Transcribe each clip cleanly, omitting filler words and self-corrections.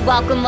Welcome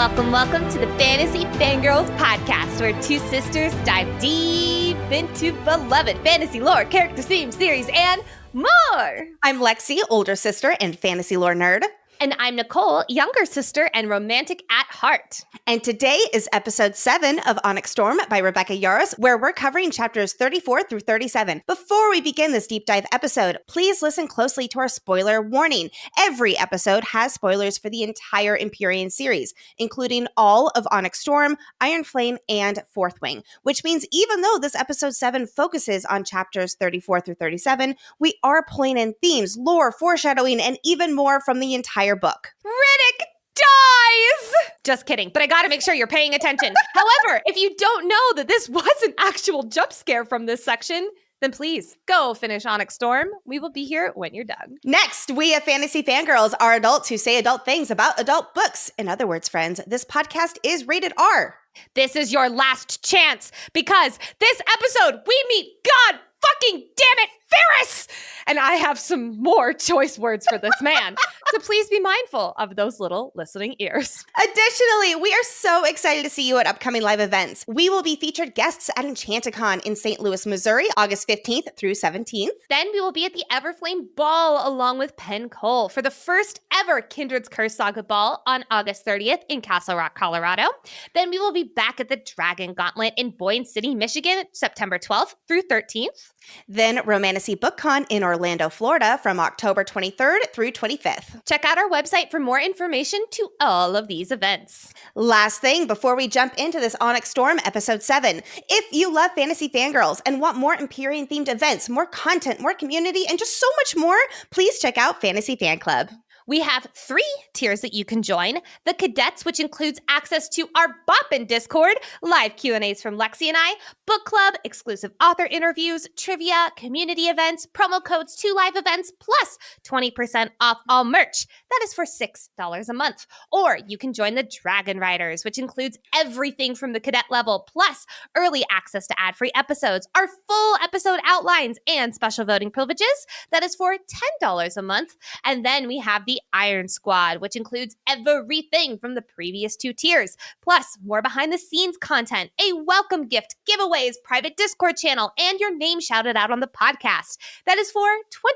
to the Fantasy Fangirls Podcast, where two sisters dive deep into beloved fantasy lore, characters, themes, series, and more. I'm Lexi, older sister and fantasy lore nerd. And I'm Nicole, younger sister and romantic at heart. And today is episode 7 of Onyx Storm by Rebecca Yarros, where we're covering chapters 34 through 37. Before we begin this deep dive episode, please listen closely to our spoiler warning. Every episode has spoilers for the entire Empyrean series, including all of Onyx Storm, Iron Flame, and Fourth Wing, which means even though this episode 7 focuses on chapters 34 through 37, we are pulling in themes, lore, foreshadowing, and even more from the entire book. Riddick dies! Just kidding, but I gotta make sure you're paying attention. However, if you don't know that this was an actual jump scare from this section, then please go finish Onyx Storm. We will be here when you're done. Next, we at Fantasy Fangirls are adults who say adult things about adult books. In other words, friends, this podcast is rated R. This is your last chance, because this episode we meet God fucking damn it, Ferris! And I have some more choice words for this man. So please be mindful of those little listening ears. Additionally, we are so excited to see you at upcoming live events. We will be featured guests at Enchanticon in St. Louis, Missouri, August 15th through 17th. Then we will be at the Everflame Ball along with Penn Cole for the first ever Kindred's Curse Saga Ball on August 30th in Castle Rock, Colorado. Then we will be back at the Dragon Gauntlet in Boyne City, Michigan, September 12th through 13th. Then Romantasy BookCon in Orlando, Florida from October 23rd through 25th. Check out our website for more information to all of these events. Last thing before we jump into this Onyx Storm episode 7, if you love Fantasy Fangirls and want more Empyrean themed events, more content, more community, and just so much more, please check out Fantasy Fan Club. We have 3 tiers that you can join. The Cadets, which includes access to our Boppin' Discord, live Q&As from Lexi and I, book club, exclusive author interviews, trivia, community events, promo codes to live events, plus 20% off all merch. That is for $6 a month. Or you can join the Dragon Riders, which includes everything from the cadet level, plus early access to ad-free episodes, our full episode outlines, and special voting privileges. That is for $10 a month. And then we have the Iron Squad, which includes everything from the previous 2 tiers, plus more behind-the-scenes content, a welcome gift, giveaways, private Discord channel, and your name shouted out on the podcast. That is for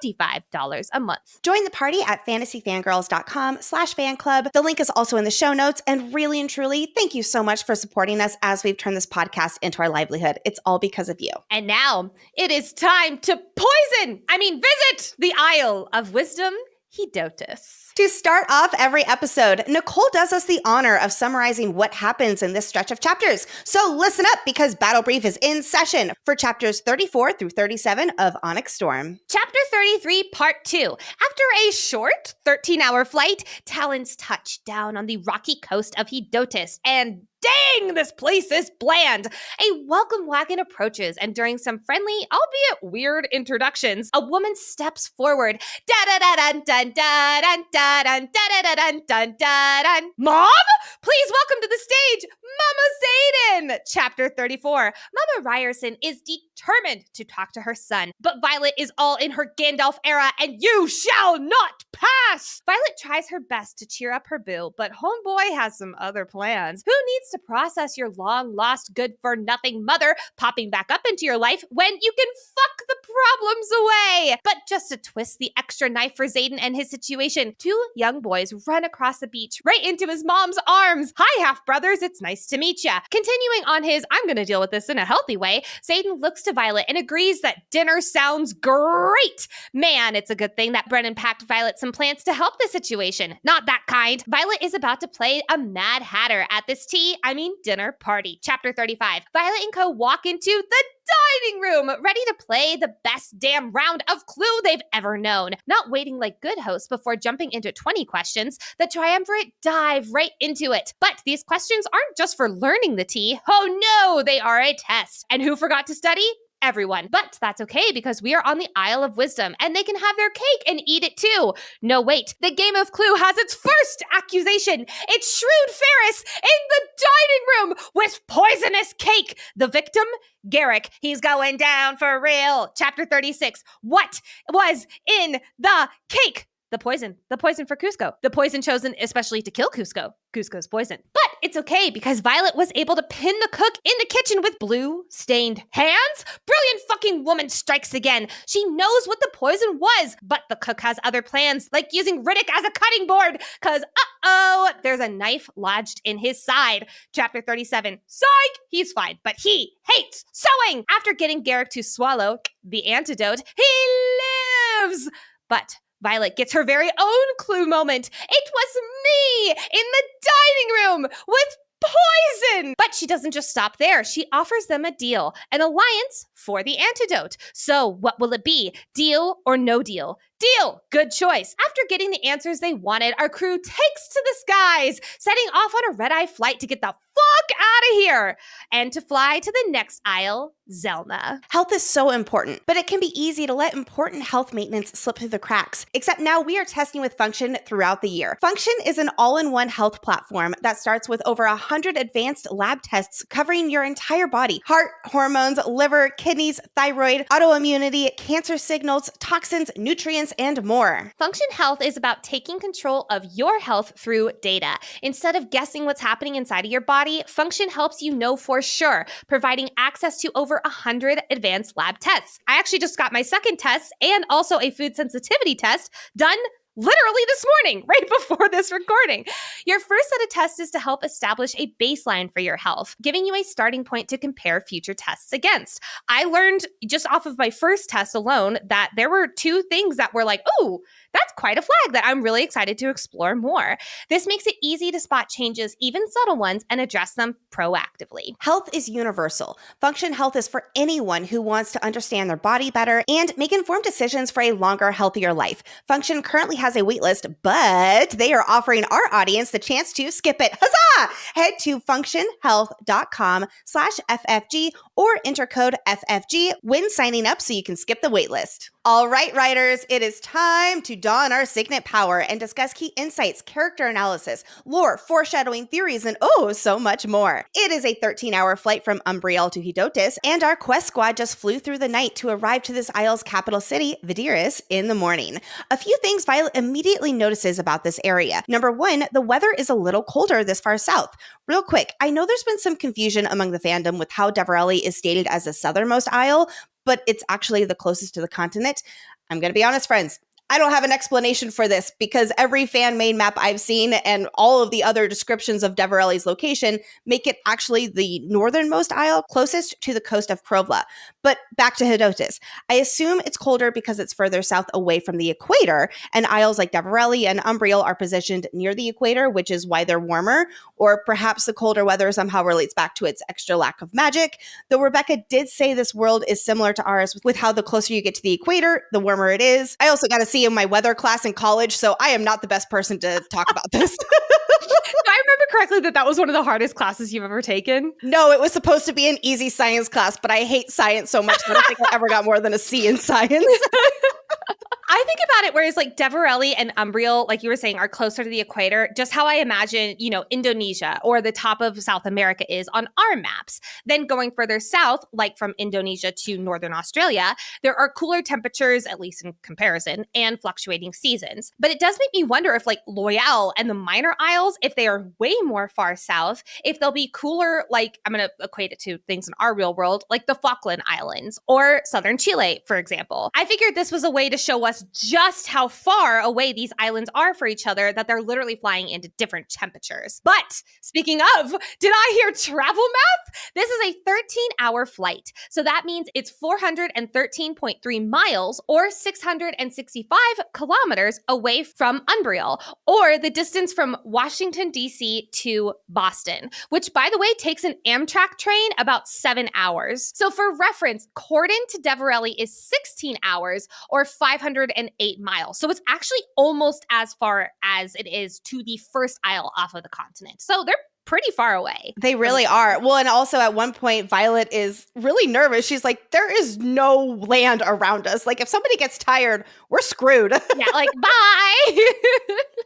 $25 a month. Join the party at fantasyfangirls.com/fan club. The link is also in the show notes, and really and truly, thank you so much for supporting us as we've turned this podcast into our livelihood. It's all because of you. And now it is time to visit the Isle of Wisdom, Hedotus. To start off every episode, Nicole does us the honor of summarizing what happens in this stretch of chapters. So listen up, because Battle Brief is in session for chapters 34 through 37 of Onyx Storm. Chapter 33, Part 2. After a short 13-hour flight, Talons touch down on the rocky coast of Hedotus, and dang, this place is bland. A welcome wagon approaches, and during some friendly, albeit weird introductions, a woman steps forward. Da-da-da-dun-dun-dun-dun-dun-dun-dun-dun-dun. Mom? Please welcome to the stage, Mama Xaden! Chapter 34. Mama Ryerson is determined to talk to her son, but Violet is all in her Gandalf era, and you shall not pass! Violet tries her best to cheer up her boo, but homeboy has some other plans. Who needs to process your long-lost, good-for-nothing mother popping back up into your life when you can fuck the problems away? But just to twist the extra knife for Xaden and his situation, 2 young boys run across the beach right into his mom's arms. Hi, half-brothers, it's nice to meet ya. Continuing on his I'm gonna deal with this in a healthy way, Xaden looks to Violet and agrees that dinner sounds great. Man, it's a good thing that Brennan packed Violet some plans to help the situation. Not that kind. Violet is about to play a Mad Hatter at this dinner party. Chapter 35. Violet and co walk into the dining room, ready to play the best damn round of Clue they've ever known. Not waiting like good hosts before jumping into 20 questions, the triumvirate dive right into it. But these questions aren't just for learning the tea. Oh no, they are a test. And who forgot to study? Everyone. But that's okay, because we are on the Isle of Wisdom and they can have their cake and eat it too. No, wait. The game of Clue has its first accusation. It's Shrewd Ferris in the dining room with poisonous cake. The victim? Garrick. He's going down for real. Chapter 36. What was in the cake? The poison for Cusco. The poison chosen especially to kill Cusco. Cusco's poison. But it's okay because Violet was able to pin the cook in the kitchen with blue stained hands. Brilliant fucking woman strikes again. She knows what the poison was, but the cook has other plans, like using Riddick as a cutting board, because there's a knife lodged in his side. Chapter 37. Psych! He's fine, but he hates sewing. After getting Garrick to swallow the antidote, he lives. But Violet gets her very own clue moment. It was me in the dining room with poison! But she doesn't just stop there. She offers them a deal, an alliance for the antidote. So what will it be? Deal or no deal? Deal! Good choice. After getting the answers they wanted, our crew takes to the skies, setting off on a red-eye flight to get the fuck out of here and to fly to the next isle, Zelna. Health is so important, but it can be easy to let important health maintenance slip through the cracks. Except now we are testing with Function throughout the year. Function is an all-in-one health platform that starts with over 100 advanced lab tests covering your entire body: heart, hormones, liver, kidneys, thyroid, autoimmunity, cancer signals, toxins, nutrients, and more. Function Health is about taking control of your health through data. Instead of guessing what's happening inside of your body, Function helps you know for sure, providing access to over 100 advanced lab tests. I actually just got my second test and also a food sensitivity test done literally this morning, right before this recording. Your first set of tests is to help establish a baseline for your health, giving you a starting point to compare future tests against. I learned just off of my first test alone that there were two things that were like, oh, that's quite a flag that I'm really excited to explore more. This makes it easy to spot changes, even subtle ones, and address them proactively. Health is universal. Function Health is for anyone who wants to understand their body better and make informed decisions for a longer, healthier life. Function currently has a waitlist, but they are offering our audience the chance to skip it. Huzzah! Head to functionhealth.com/FFG or enter code FFG when signing up so you can skip the waitlist. All right, writers, it is time to don our signet power and discuss key insights, character analysis, lore, foreshadowing theories, and so much more. It is a 13-hour flight from Umbriel to Hedotis, and our quest squad just flew through the night to arrive to this isle's capital city, Vidiris, in the morning. A few things Violet immediately notices about this area. Number one, the weather is a little colder this far south. Real quick, I know there's been some confusion among the fandom with how Deverelli is stated as the southernmost isle, but it's actually the closest to the continent. I'm going to be honest, friends. I don't have an explanation for this because every fan-made map I've seen and all of the other descriptions of Deverelli's location make it actually the northernmost isle closest to the coast of Krovla. But back to Hedotis. I assume it's colder because it's further south away from the equator, and isles like Deverelli and Umbriel are positioned near the equator, which is why they're warmer, or perhaps the colder weather somehow relates back to its extra lack of magic. Though Rebecca did say this world is similar to ours with how the closer you get to the equator, the warmer it is. I also got to see in my weather class in college, so I am not the best person to talk about this. I remember correctly that was one of the hardest classes you've ever taken. No, it was supposed to be an easy science class, but I hate science so much that I don't think I ever got more than a C in science. I think about it whereas like Deverelli and Umbriel, like you were saying, are closer to the equator, just how I imagine, Indonesia or the top of South America is on our maps. Then going further south, like from Indonesia to Northern Australia, there are cooler temperatures, at least in comparison, and fluctuating seasons. But it does make me wonder if like Loyal and the minor isles, if they are way more far south, if they'll be cooler, like I'm going to equate it to things in our real world, like the Falkland Islands or southern Chile, for example. I figured this was a way to show us just how far away these islands are for each other, that they're literally flying into different temperatures. But speaking of, did I hear travel math? This is a 13-hour flight. So that means it's 413.3 miles or 665 kilometers away from Umbriel, or the distance from Washington, D.C. to Boston, which, by the way, takes an Amtrak train about 7 hours. So for reference, Corden to Deverelli is 16 hours or 508 miles. So it's actually almost as far as it is to the first isle off of the continent. So they're pretty far away. They really are. Well, and also at one point, Violet is really nervous. She's like, there is no land around us. Like, if somebody gets tired, we're screwed. Yeah, like, bye.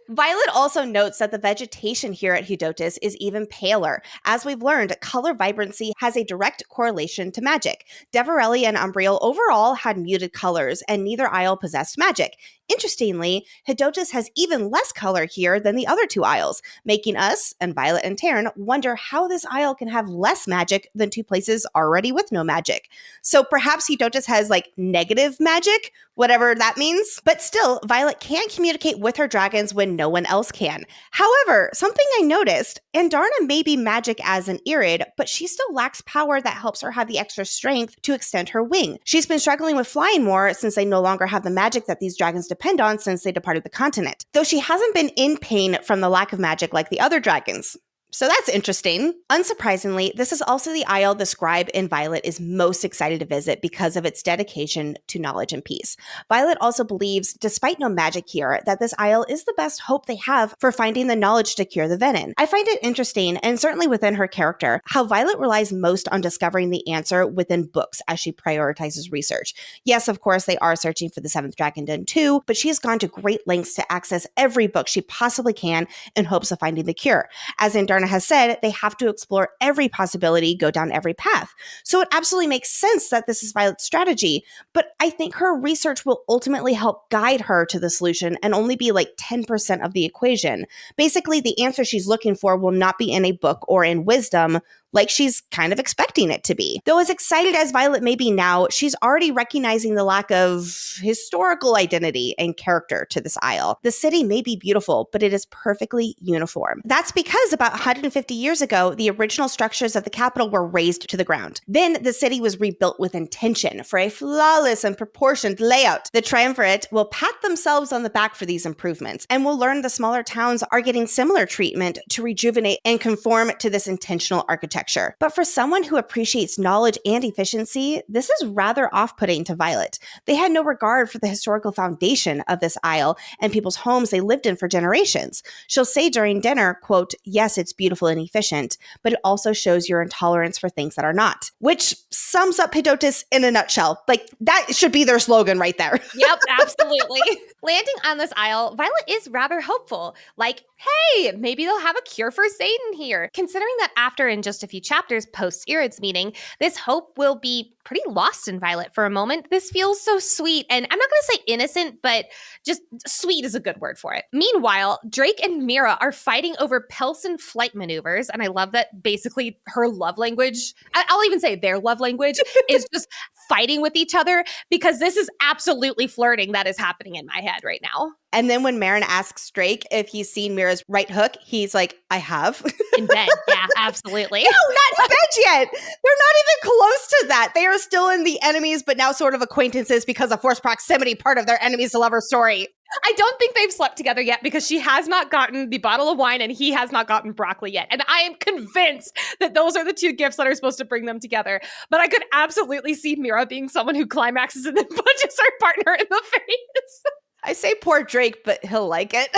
Violet also notes that the vegetation here at Hedotus is even paler. As we've learned, color vibrancy has a direct correlation to magic. Deverelli and Umbriel overall had muted colors, and neither isle possessed magic. Interestingly, Hedotus has even less color here than the other two isles, making us, and Violet and Taryn, wonder how this isle can have less magic than two places already with no magic. So perhaps Hedotus has like negative magic, whatever that means. But still, Violet can communicate with her dragons when no one else can. However, something I noticed, Andarna may be magic as an Irid, but she still lacks power that helps her have the extra strength to extend her wing. She's been struggling with flying more since they no longer have the magic that these dragons depend on since they departed the continent, though she hasn't been in pain from the lack of magic like the other dragons. So that's interesting. Unsurprisingly, this is also the isle the scribe in Violet is most excited to visit because of its dedication to knowledge and peace. Violet also believes, despite no magic here, that this isle is the best hope they have for finding the knowledge to cure the venom. I find it interesting, and certainly within her character, how Violet relies most on discovering the answer within books as she prioritizes research. Yes, of course, they are searching for the seventh dragon den too, but she has gone to great lengths to access every book she possibly can in hopes of finding the cure. As Andarna has said, they have to explore every possibility, go down every path. So it absolutely makes sense that this is Violet's strategy, but I think her research will ultimately help guide her to the solution and only be like 10% of the equation. Basically, the answer she's looking for will not be in a book or in wisdom, like she's kind of expecting it to be. Though as excited as Violet may be now, she's already recognizing the lack of historical identity and character to this isle. The city may be beautiful, but it is perfectly uniform. That's because about 150 years ago, the original structures of the capital were razed to the ground. Then the city was rebuilt with intention for a flawless and proportioned layout. The triumvirate will pat themselves on the back for these improvements, and will learn the smaller towns are getting similar treatment to rejuvenate and conform to this intentional architecture. But for someone who appreciates knowledge and efficiency, this is rather off-putting to Violet. They had no regard for the historical foundation of this isle and people's homes they lived in for generations. She'll say during dinner, quote, "Yes, it's beautiful and efficient, but it also shows your intolerance for things that are not," which sums up Hedotus in a nutshell. Like, that should be their slogan right there. Yep, absolutely. Landing on this isle, Violet is rather hopeful. Like, hey, maybe they'll have a cure for Xaden here. Considering that after in just a few chapters post Irid's meeting, this hope will be pretty lost in Violet for a moment. This feels so sweet, and I'm not going to say innocent, but just sweet is a good word for it. Meanwhile, Drake and Mira are fighting over Pelson flight maneuvers, and I love that basically her love language, I'll even say their love language, is just fighting with each other, because this is absolutely flirting that is happening in my head right now. And then when Marin asks Drake if he's seen Mira's right hook, he's like, I have. In bed, yeah, absolutely. No, not in bed yet. They're not even close to that. They are still in the enemies, but now sort of acquaintances because of forced proximity, part of their enemies to lover story. I don't think they've slept together yet, because she has not gotten the bottle of wine and he has not gotten broccoli yet. And I am convinced that those are the two gifts that are supposed to bring them together. But I could absolutely see Mira being someone who climaxes and then punches her partner in the face. I say poor Drake, but he'll like it.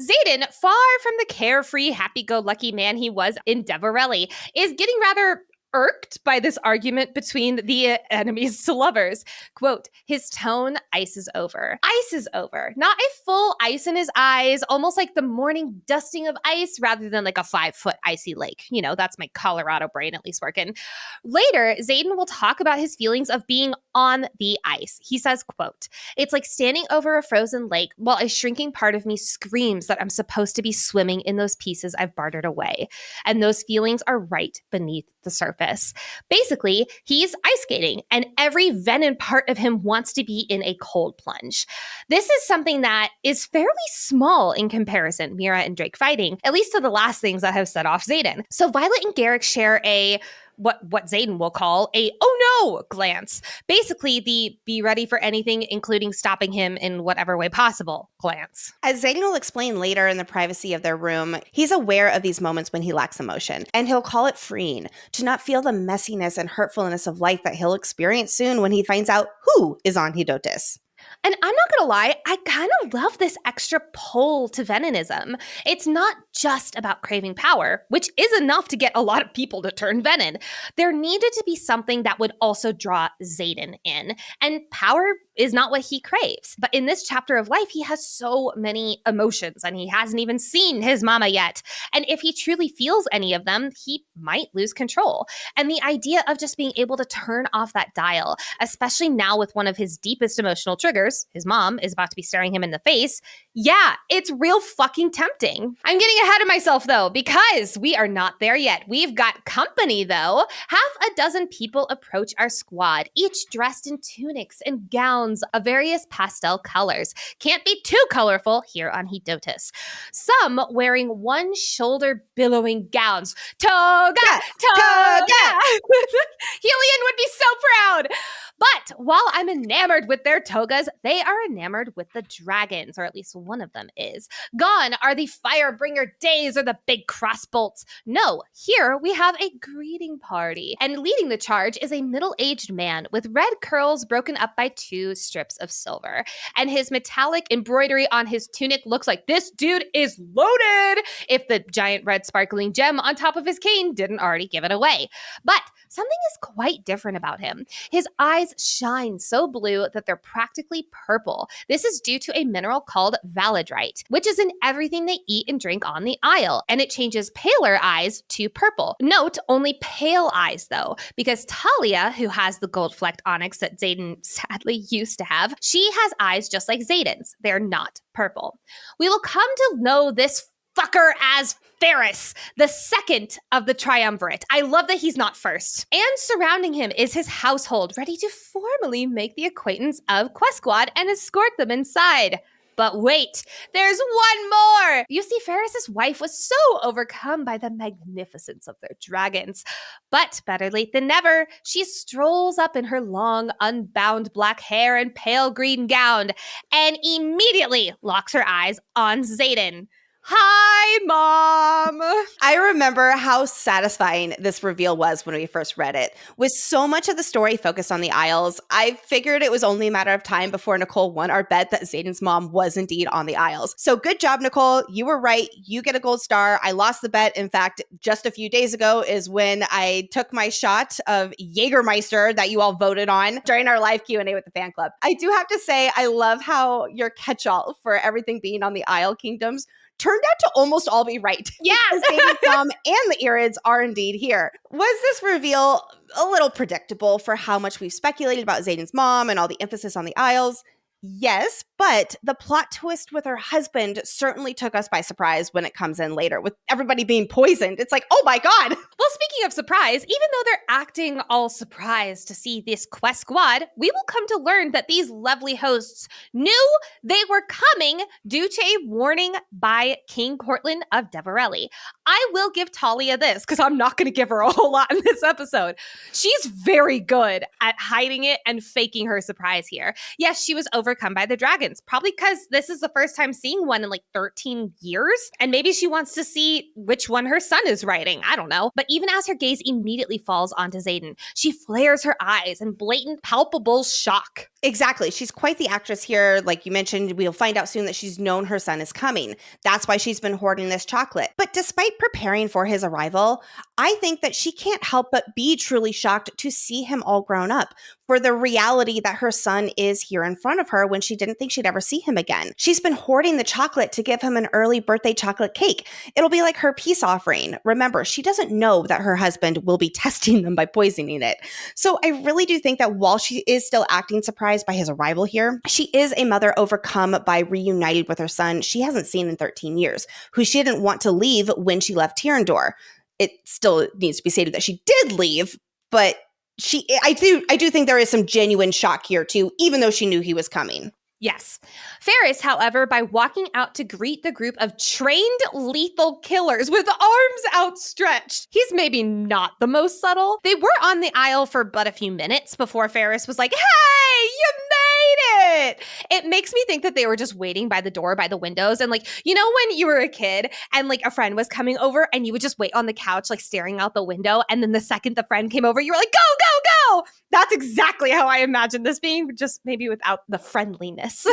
Xaden, far from the carefree, happy-go-lucky man he was in Deverelli, is getting rather irked by this argument between the enemies to lovers. Quote, his tone ices over. Ice is over. Not a full ice in his eyes, almost like the morning dusting of ice rather than like a 5-foot icy lake. You know, that's my Colorado brain at least working. Later, Xaden will talk about his feelings of being on the ice. He says, quote, it's like standing over a frozen lake while a shrinking part of me screams that I'm supposed to be swimming in those pieces I've bartered away. And those feelings are right beneath the surface. Basically, he's ice skating, and every venom part of him wants to be in a cold plunge. This is something that is fairly small in comparison, Mira and Drake fighting, at least to the last things that have set off Xaden. So Violet and Garrick share a what Xaden will call a oh no glance. Basically, the be ready for anything, including stopping him in whatever way possible glance. As Xaden will explain later in the privacy of their room, he's aware of these moments when he lacks emotion, and he'll call it freeing, to not feel the messiness and hurtfulness of life that he'll experience soon when he finds out who is on Hedotus. And I'm not gonna lie, I kind of love this extra pull to venenism. It's not just about craving power, which is enough to get a lot of people to turn venin. There needed to be something that would also draw Xaden in. And power is not what he craves. But in this chapter of life, he has so many emotions and he hasn't even seen his mama yet. And if he truly feels any of them, he might lose control. And the idea of just being able to turn off that dial, especially now with one of his deepest emotional triggers, his mom, is about to be staring him in the face. Yeah, it's real fucking tempting. I'm getting ahead of myself though, because we are not there yet. We've got company though. Half a dozen people approach our squad, each dressed in tunics and gowns of various pastel colors. Can't be too colorful here on Hedotus. Some wearing one shoulder billowing gowns. Toga! Toga! Helion would be so proud! But while I'm enamored with their togas, they are enamored with the dragons, or at least one of them is. Gone are the Firebringer days or the big crossbolts. No, here we have a greeting party. And leading the charge is a middle-aged man with red curls broken up by 2 strips of silver. And his metallic embroidery on his tunic looks like this dude is loaded, if the giant red sparkling gem on top of his cane didn't already give it away. But something is quite different about him. His eyes shine so blue that they're practically purple. This is due to a mineral called valadrite, which is in everything they eat and drink on the Isle, and it changes paler eyes to purple. Note, only pale eyes though, because Talia, who has the gold-flecked onyx that Xaden sadly used to have, she has eyes just like Xaden's. They're not purple. We will come to know this fucker as Ferris, the second of the triumvirate. I love that he's not first. And surrounding him is his household, ready to formally make the acquaintance of Quest Squad and escort them inside. But wait, there's one more! You see, Ferris's wife was so overcome by the magnificence of their dragons. But better late than never, she strolls up in her long, unbound black hair and pale green gown, and immediately locks her eyes on Xaden. Hi, Mom! I remember how satisfying this reveal was when we first read it. With so much of the story focused on the Isles, I figured it was only a matter of time before Nicole won our bet that Xaden's mom was indeed on the Isles. So good job, Nicole. You were right. You get a gold star. I lost the bet. In fact, just a few days ago is when I took my shot of Jägermeister that you all voted on during our live Q&A with the fan club. I do have to say, I love how your catch-all for everything being on the Isle Kingdoms turned out to almost all be right. Yeah. Xaden's mom and the Irids are indeed here. Was this reveal a little predictable for how much we've speculated about Xaden's mom and all the emphasis on the Isles? Yes, but the plot twist with her husband certainly took us by surprise when it comes in later with everybody being poisoned. It's like, oh my God. Well, speaking of surprise, even though they're acting all surprised to see this Quest Squad, we will come to learn that these lovely hosts knew they were coming due to a warning by King Cortland of Deverelli. I will give Talia this, because I'm not going to give her a whole lot in this episode. She's very good at hiding it and faking her surprise here. Yes, she was overcome by the dragons, probably because this is the first time seeing one in like 13 years. And maybe she wants to see which one her son is riding. I don't know. But even as her gaze immediately falls onto Xaden, she flares her eyes in blatant, palpable shock. Exactly. She's quite the actress here. Like you mentioned, we'll find out soon that she's known her son is coming. That's why she's been hoarding this chocolate. But despite preparing for his arrival, I think that she can't help but be truly shocked to see him all grown up, for the reality that her son is here in front of her when she didn't think she'd ever see him again. She's been hoarding the chocolate to give him an early birthday chocolate cake. It'll be like her peace offering. Remember, she doesn't know that her husband will be testing them by poisoning it. So I really do think that while she is still acting surprised by his arrival here, she is a mother overcome by reunited with her son she hasn't seen in 13 years, who she didn't want to leave when she left Tyrrendor. It still needs to be stated that she did leave, but I do think there is some genuine shock here too, even though she knew he was coming. Yes. Ferris, however, by walking out to greet the group of trained lethal killers with arms outstretched, he's maybe not the most subtle. They were on the Isle for but a few minutes before Ferris was like, hey, you made it! It makes me think that they were just waiting by the door, by the windows, and like, you know when you were a kid and like a friend was coming over and you would just wait on the couch like staring out the window, and then the second the friend came over, you were like, go, go, that's exactly how I imagine this being, just maybe without the friendliness.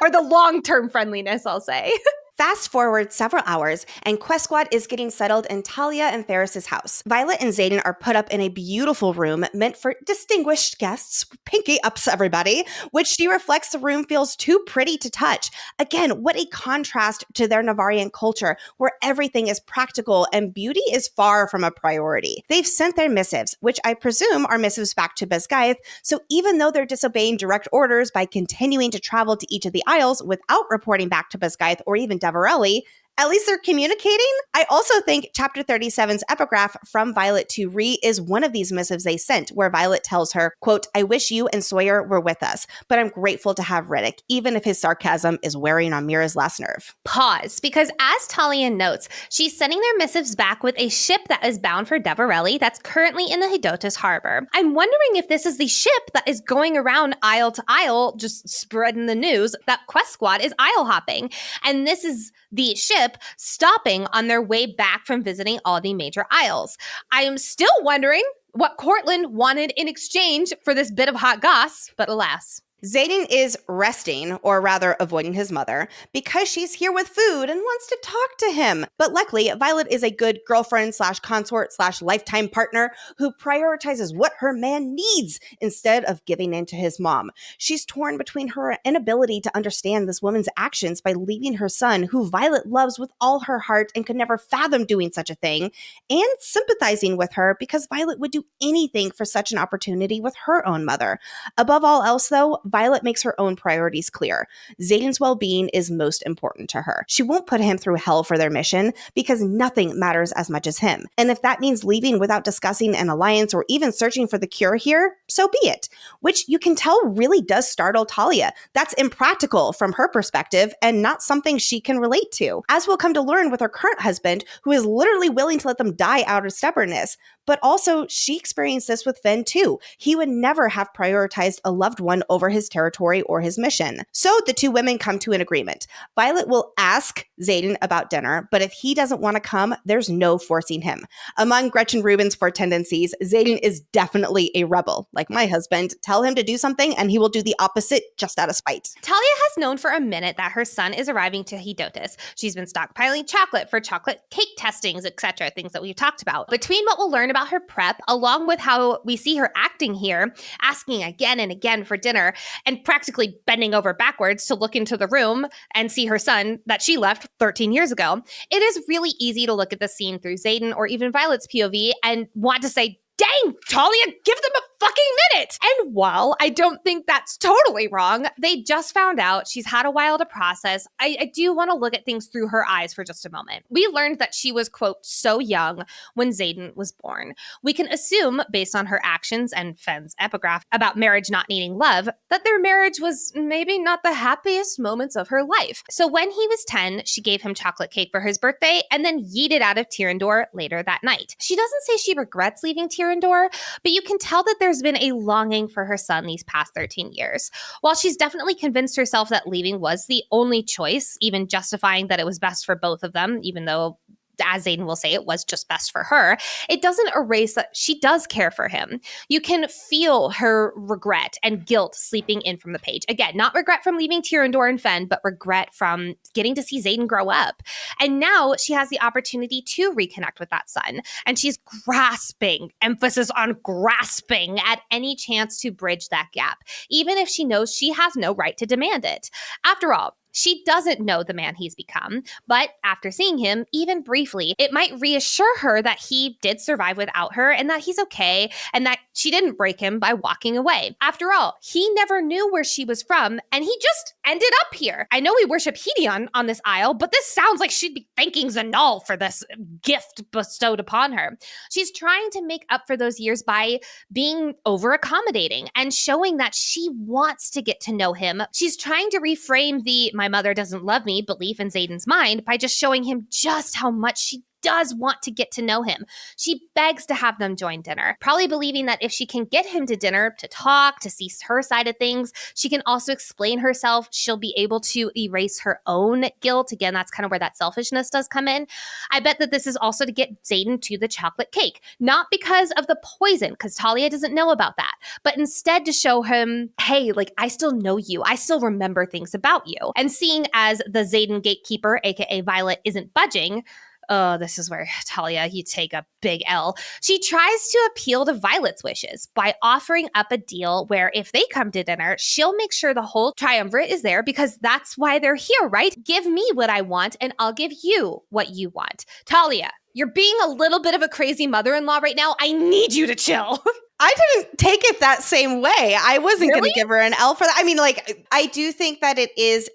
Or the long-term friendliness, I'll say. Fast forward several hours, and Quest Squad is getting settled in Talia and Ferris's house. Violet and Xaden are put up in a beautiful room meant for distinguished guests. Pinky ups, everybody, which she reflects the room feels too pretty to touch. Again, what a contrast to their Navarian culture, where everything is practical and beauty is far from a priority. They've sent their missives, which I presume are missives back to Basgaith, so even though they're disobeying direct orders by continuing to travel to each of the Isles without reporting back to Basgaith or even Deverelli, at least they're communicating. I also think Chapter 37's epigraph from Violet to Ree is one of these missives they sent, where Violet tells her, quote, I wish you and Sawyer were with us, but I'm grateful to have Riddick, even if his sarcasm is wearing on Mira's last nerve. Pause, because as Talia notes, she's sending their missives back with a ship that is bound for Deverelli that's currently in the Hidotus harbor. I'm wondering if this is the ship that is going around isle to isle, just spreading the news that Quest Squad is isle hopping. And this is the ship stopping on their way back from visiting all the major isles. I am still wondering what Cortland wanted in exchange for this bit of hot goss, but alas. Xaden is resting, or rather avoiding his mother, because she's here with food and wants to talk to him. But luckily, Violet is a good girlfriend slash consort slash lifetime partner who prioritizes what her man needs instead of giving in to his mom. She's torn between her inability to understand this woman's actions by leaving her son, who Violet loves with all her heart and could never fathom doing such a thing, and sympathizing with her because Violet would do anything for such an opportunity with her own mother. Above all else, though, Violet makes her own priorities clear. Xaden's well-being is most important to her. She won't put him through hell for their mission because nothing matters as much as him. And if that means leaving without discussing an alliance or even searching for the cure here, so be it. Which you can tell really does startle Talia. That's impractical from her perspective and not something she can relate to. As we'll come to learn with her current husband, who is literally willing to let them die out of stubbornness. But also, she experienced this with Fen too. He would never have prioritized a loved one over his territory or his mission. So the two women come to an agreement. Violet will ask Xaden about dinner, but if he doesn't want to come, there's no forcing him. Among Gretchen Rubin's four tendencies, Xaden is definitely a rebel. Like my husband, tell him to do something and he will do the opposite just out of spite. Talia has known for a minute that her son is arriving to Hidotus. She's been stockpiling chocolate for chocolate cake testings, etc., things that we've talked about. Between what we'll learn about her prep, along with how we see her acting here, asking again and again for dinner, and practically bending over backwards to look into the room and see her son that she left 13 years ago, it is really easy to look at the scene through Xaden or even Violet's POV and want to say, dang, Talia, give them a fucking minute. And while I don't think that's totally wrong, they just found out she's had a while to process. I do want to look at things through her eyes for just a moment. We learned that she was, quote, so young when Xaden was born. We can assume, based on her actions and Fen's epigraph about marriage not needing love, that their marriage was maybe not the happiest moments of her life. So when he was 10, she gave him chocolate cake for his birthday and then yeeted out of Tyrrendor later that night. She doesn't say she regrets leaving Tyrrendor, but you can tell that there's been a longing for her son these past 13 years. While she's definitely convinced herself that leaving was the only choice, even justifying that it was best for both of them, even though, as Xaden will say, it was just best for her, it doesn't erase that she does care for him. You can feel her regret and guilt sleeping in from the page. Again, not regret from leaving Tyrrendor and Fen, but regret from getting to see Xaden grow up. And now she has the opportunity to reconnect with that son. And she's grasping, emphasis on grasping, at any chance to bridge that gap, even if she knows she has no right to demand it. After all, she doesn't know the man he's become, but after seeing him, even briefly, it might reassure her that he did survive without her and that he's okay and that she didn't break him by walking away. After all, he never knew where she was from and he just ended up here. I know we worship Hedion on this isle, but this sounds like she'd be thanking Zanal for this gift bestowed upon her. She's trying to make up for those years by being over-accommodating and showing that she wants to get to know him. She's trying to reframe the "my mother doesn't love me" belief in Xaden's mind by just showing him just how much she does want to get to know him. She begs to have them join dinner, probably believing that if she can get him to dinner to talk, to see her side of things, she can also explain herself. She'll be able to erase her own guilt. Again, that's kind of where that selfishness does come in. I bet that this is also to get Xaden to the chocolate cake, not because of the poison, because Talia doesn't know about that, but instead to show him, hey, like, I still know you. I still remember things about you. And seeing as the Xaden gatekeeper, aka Violet, isn't budging, oh, this is where Talia, you take a big L. She tries to appeal to Violet's wishes by offering up a deal where if they come to dinner, she'll make sure the whole triumvirate is there because that's why they're here, right? Give me what I want and I'll give you what you want. Talia, you're being a little bit of a crazy mother-in-law right now. I need you to chill. I didn't take it that same way. I wasn't Really? going to give her an L for that. I mean, like, I do think that it is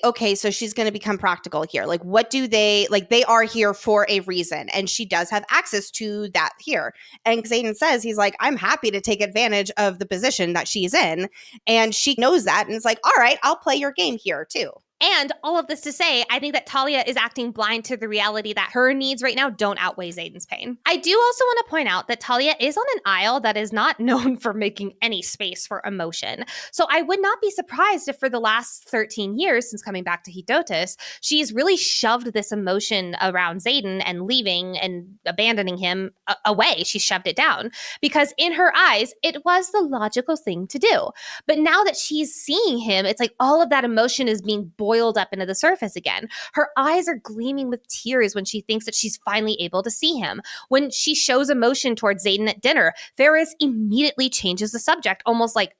okay, so she's going to become practical here. Like, what do they are here for a reason. And she does have access to that here. And Xaden says, he's like, I'm happy to take advantage of the position that she's in. And she knows that. And it's like, all right, I'll play your game here too. And all of this to say, I think that Talia is acting blind to the reality that her needs right now don't outweigh Xaden's pain. I do also want to point out that Talia is on an isle that is not known for making any space for emotion. So I would not be surprised if for the last 13 years since coming back to Hedotus, she's really shoved this emotion around Xaden and leaving and abandoning him away. She shoved it down because in her eyes, it was the logical thing to do. But now that she's seeing him, it's like all of that emotion is being boiled up into the surface again. Her eyes are gleaming with tears when she thinks that she's finally able to see him. When she shows emotion towards Xaden at dinner, Ferris immediately changes the subject, almost like,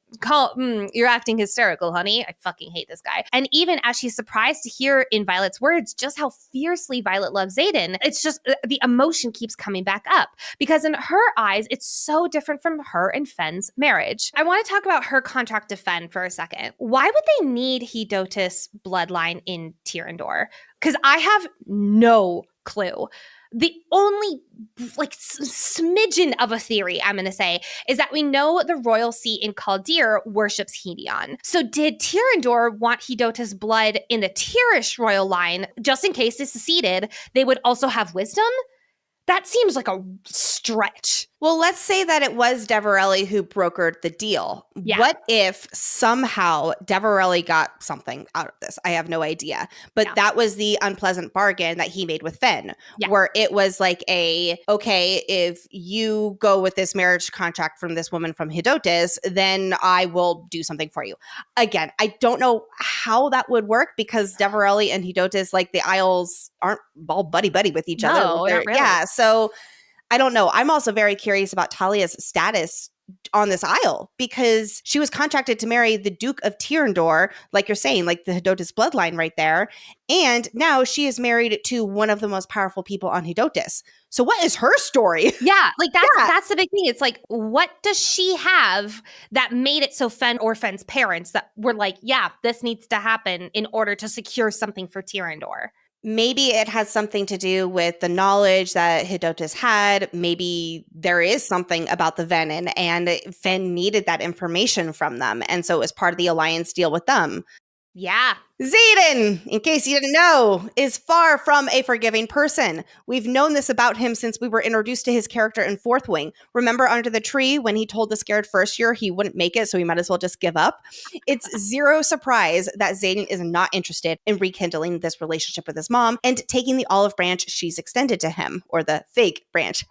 you're acting hysterical, honey. I fucking hate this guy. And even as she's surprised to hear in Violet's words just how fiercely Violet loves Xaden, it's just the emotion keeps coming back up because in her eyes, it's so different from her and Fenn's marriage. I want to talk about her contract to Fenn for a second. Why would they need Hedotus bloodline in Tyrrendor? Because I have no clue. The only smidgen of a theory I'm going to say is that we know the royal seat in Kaldir worships Hedion. So did Tyrrendor want Hedotus blood in the Tyrish royal line just in case they seceded? They would also have wisdom? That seems like a stretch. Well, let's say that it was Deverelli who brokered the deal. Yeah. What if somehow Deverelli got something out of this? I have no idea. But that was the unpleasant bargain that he made with Fenn, where it was like okay, if you go with this marriage contract from this woman from Hedotus, then I will do something for you. Again, I don't know how that would work because Deverelli and Hedotus, like the Isles, aren't all buddy-buddy with each other. No, not really. Yeah, so I don't know. I'm also very curious about Talia's status on this isle because she was contracted to marry the Duke of Tyrrendor, like you're saying, like the Hedotus bloodline right there. And now she is married to one of the most powerful people on Hedotus. So what is her story? Yeah, like that's the big thing. It's like, what does she have that made it so Fenn or Fenn's parents that were like, yeah, this needs to happen in order to secure something for Tyrrendor? Maybe it has something to do with the knowledge that Hedotus had. Maybe there is something about the Venin and Fenn needed that information from them. And so it was part of the alliance deal with them. Yeah. Xaden, in case you didn't know, is far from a forgiving person. We've known this about him since we were introduced to his character in Fourth Wing. Remember under the tree when he told the scared first year he wouldn't make it, so he might as well just give up? It's zero surprise that Xaden is not interested in rekindling this relationship with his mom and taking the olive branch she's extended to him, or the fake branch.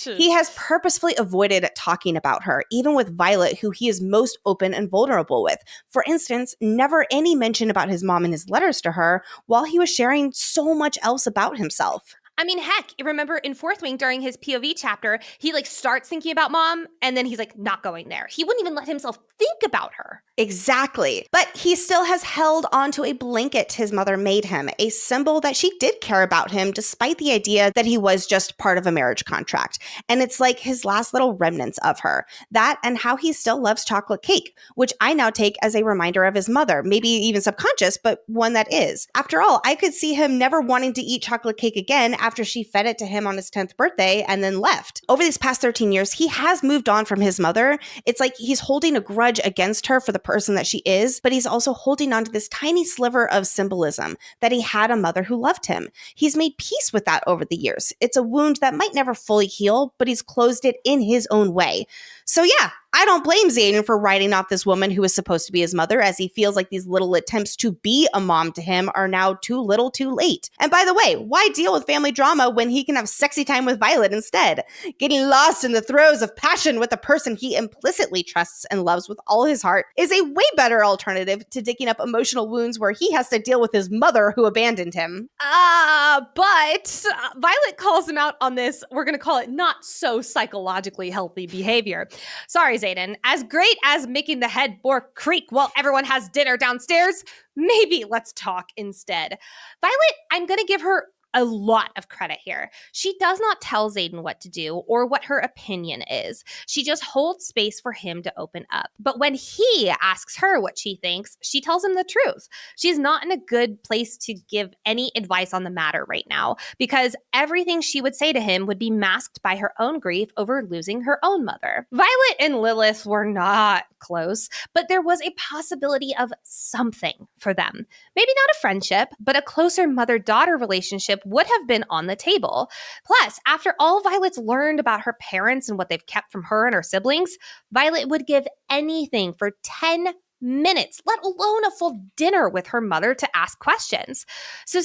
He has purposefully avoided talking about her, even with Violet, who he is most open and vulnerable with. For instance, never any mention about his mom in his letters to her, while he was sharing so much else about himself. I mean, heck, remember in Fourth Wing during his POV chapter, he starts thinking about mom and then he's not going there. He wouldn't even let himself think about her. Exactly. But he still has held onto a blanket his mother made him, a symbol that she did care about him despite the idea that he was just part of a marriage contract. And it's like his last little remnants of her. That and how he still loves chocolate cake, which I now take as a reminder of his mother, maybe even subconscious, but one that is. After all, I could see him never wanting to eat chocolate cake again after she fed it to him on his 10th birthday and then left. Over these past 13 years, he has moved on from his mother. It's like he's holding a grudge against her for the person that she is, but he's also holding on to this tiny sliver of symbolism that he had a mother who loved him. He's made peace with that over the years. It's a wound that might never fully heal, but he's closed it in his own way. So yeah, I don't blame Xaden for writing off this woman who was supposed to be his mother, as he feels like these little attempts to be a mom to him are now too little too late. And by the way, why deal with family drama when he can have sexy time with Violet instead? Getting lost in the throes of passion with a person he implicitly trusts and loves with all his heart is a way better alternative to digging up emotional wounds where he has to deal with his mother who abandoned him. But Violet calls him out on this, we're going to call it not so psychologically healthy behavior. Sorry, Xaden. As great as making the headboard creak while everyone has dinner downstairs, maybe let's talk instead. Violet, I'm going to give her a lot of credit here. She does not tell Xaden what to do or what her opinion is. She just holds space for him to open up. But when he asks her what she thinks, she tells him the truth. She's not in a good place to give any advice on the matter right now, because everything she would say to him would be masked by her own grief over losing her own mother. Violet and Lilith were not close, but there was a possibility of something for them. Maybe not a friendship, but a closer mother-daughter relationship would have been on the table. Plus, after all Violet's learned about her parents and what they've kept from her and her siblings, Violet would give anything for 10 minutes, let alone a full dinner with her mother to ask questions. So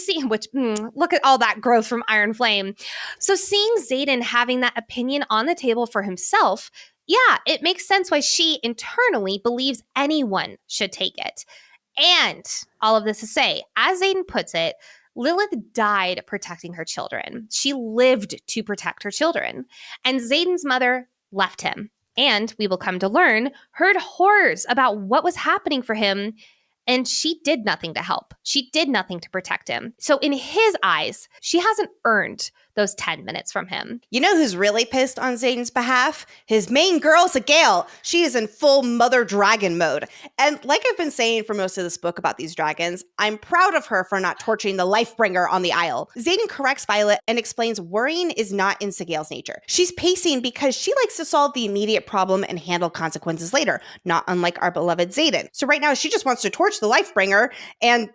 look at all that growth from Iron Flame. So seeing Xaden having that opinion on the table for himself, yeah, it makes sense why she internally believes anyone should take it. And all of this to say, as Xaden puts it, Lilith died protecting her children. She lived to protect her children. And Xaden's mother left him. And we will come to learn, heard horrors about what was happening for him. And she did nothing to help. She did nothing to protect him. So in his eyes, she hasn't earned those 10 minutes from him. You know who's really pissed on Xaden's behalf? His main girl, Sigale. She is in full mother dragon mode. And like I've been saying for most of this book about these dragons, I'm proud of her for not torching the Lifebringer on the Isle. Xaden corrects Violet and explains worrying is not in Sigale's nature. She's pacing because she likes to solve the immediate problem and handle consequences later, not unlike our beloved Xaden. So right now, she just wants to torch the Lifebringer and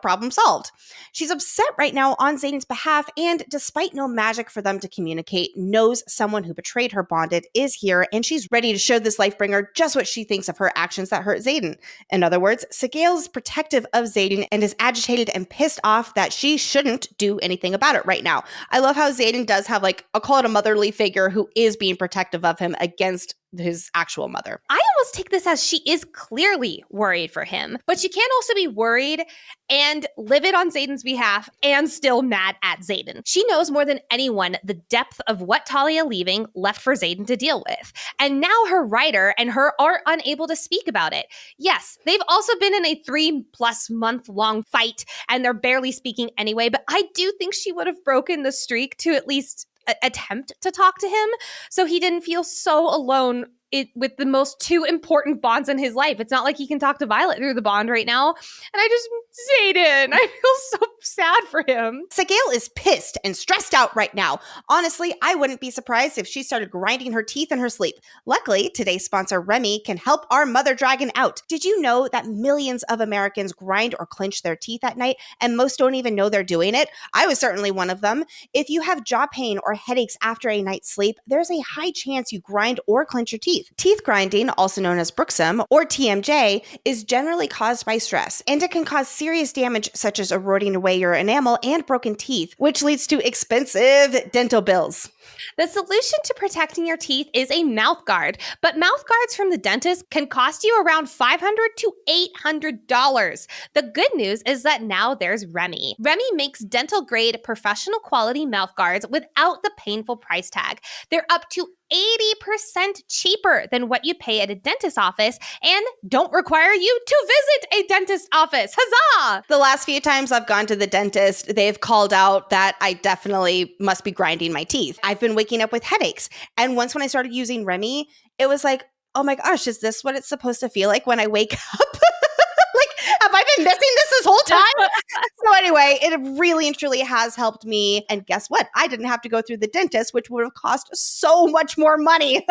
problem solved. She's upset right now on Xaden's behalf, and despite no magic for them to communicate, knows someone who betrayed her bonded is here, and she's ready to show this Lifebringer just what she thinks of her actions that hurt Xaden. In other words, Sigale is protective of Xaden and is agitated and pissed off that she shouldn't do anything about it right now. I love how Xaden does have, I'll call it a motherly figure who is being protective of him against his actual mother. I almost take this as she is clearly worried for him, but she can also be worried and livid on Xaden's behalf and still mad at Xaden. She knows more than anyone the depth of what Talia leaving left for Xaden to deal with. And now her writer and her are unable to speak about it. Yes, they've also been in a 3+ month long fight and they're barely speaking anyway, but I do think she would have broken the streak to at least attempt to talk to him so he didn't feel so alone with the most two important bonds in his life. It's not like he can talk to Violet through the bond right now. And Xaden, I feel so sad for him. Sigale is pissed and stressed out right now. Honestly, I wouldn't be surprised if she started grinding her teeth in her sleep. Luckily, today's sponsor Remi can help our mother dragon out. Did you know that millions of Americans grind or clench their teeth at night, and most don't even know they're doing it? I was certainly one of them. If you have jaw pain or headaches after a night's sleep, there's a high chance you grind or clench your teeth. Teeth grinding, also known as bruxism or TMJ, is generally caused by stress, and it can cause serious damage such as eroding away your enamel and broken teeth, which leads to expensive dental bills. The solution to protecting your teeth is a mouth guard, but mouth guards from the dentist can cost you around $500 to $800. The good news is that now there's Remi. Remi makes dental grade professional quality mouth guards without the painful price tag. They're up to 80% cheaper than what you pay at a dentist's office and don't require you to visit a dentist's office. Huzzah! The last few times I've gone to the dentist, they've called out that I definitely must be grinding my teeth. I've been waking up with headaches. And once when I started using Remi, it was like, oh my gosh, is this what it's supposed to feel like when I wake up? Have I been missing this whole time? So anyway, it really and truly has helped me. And guess what? I didn't have to go through the dentist, which would have cost so much more money.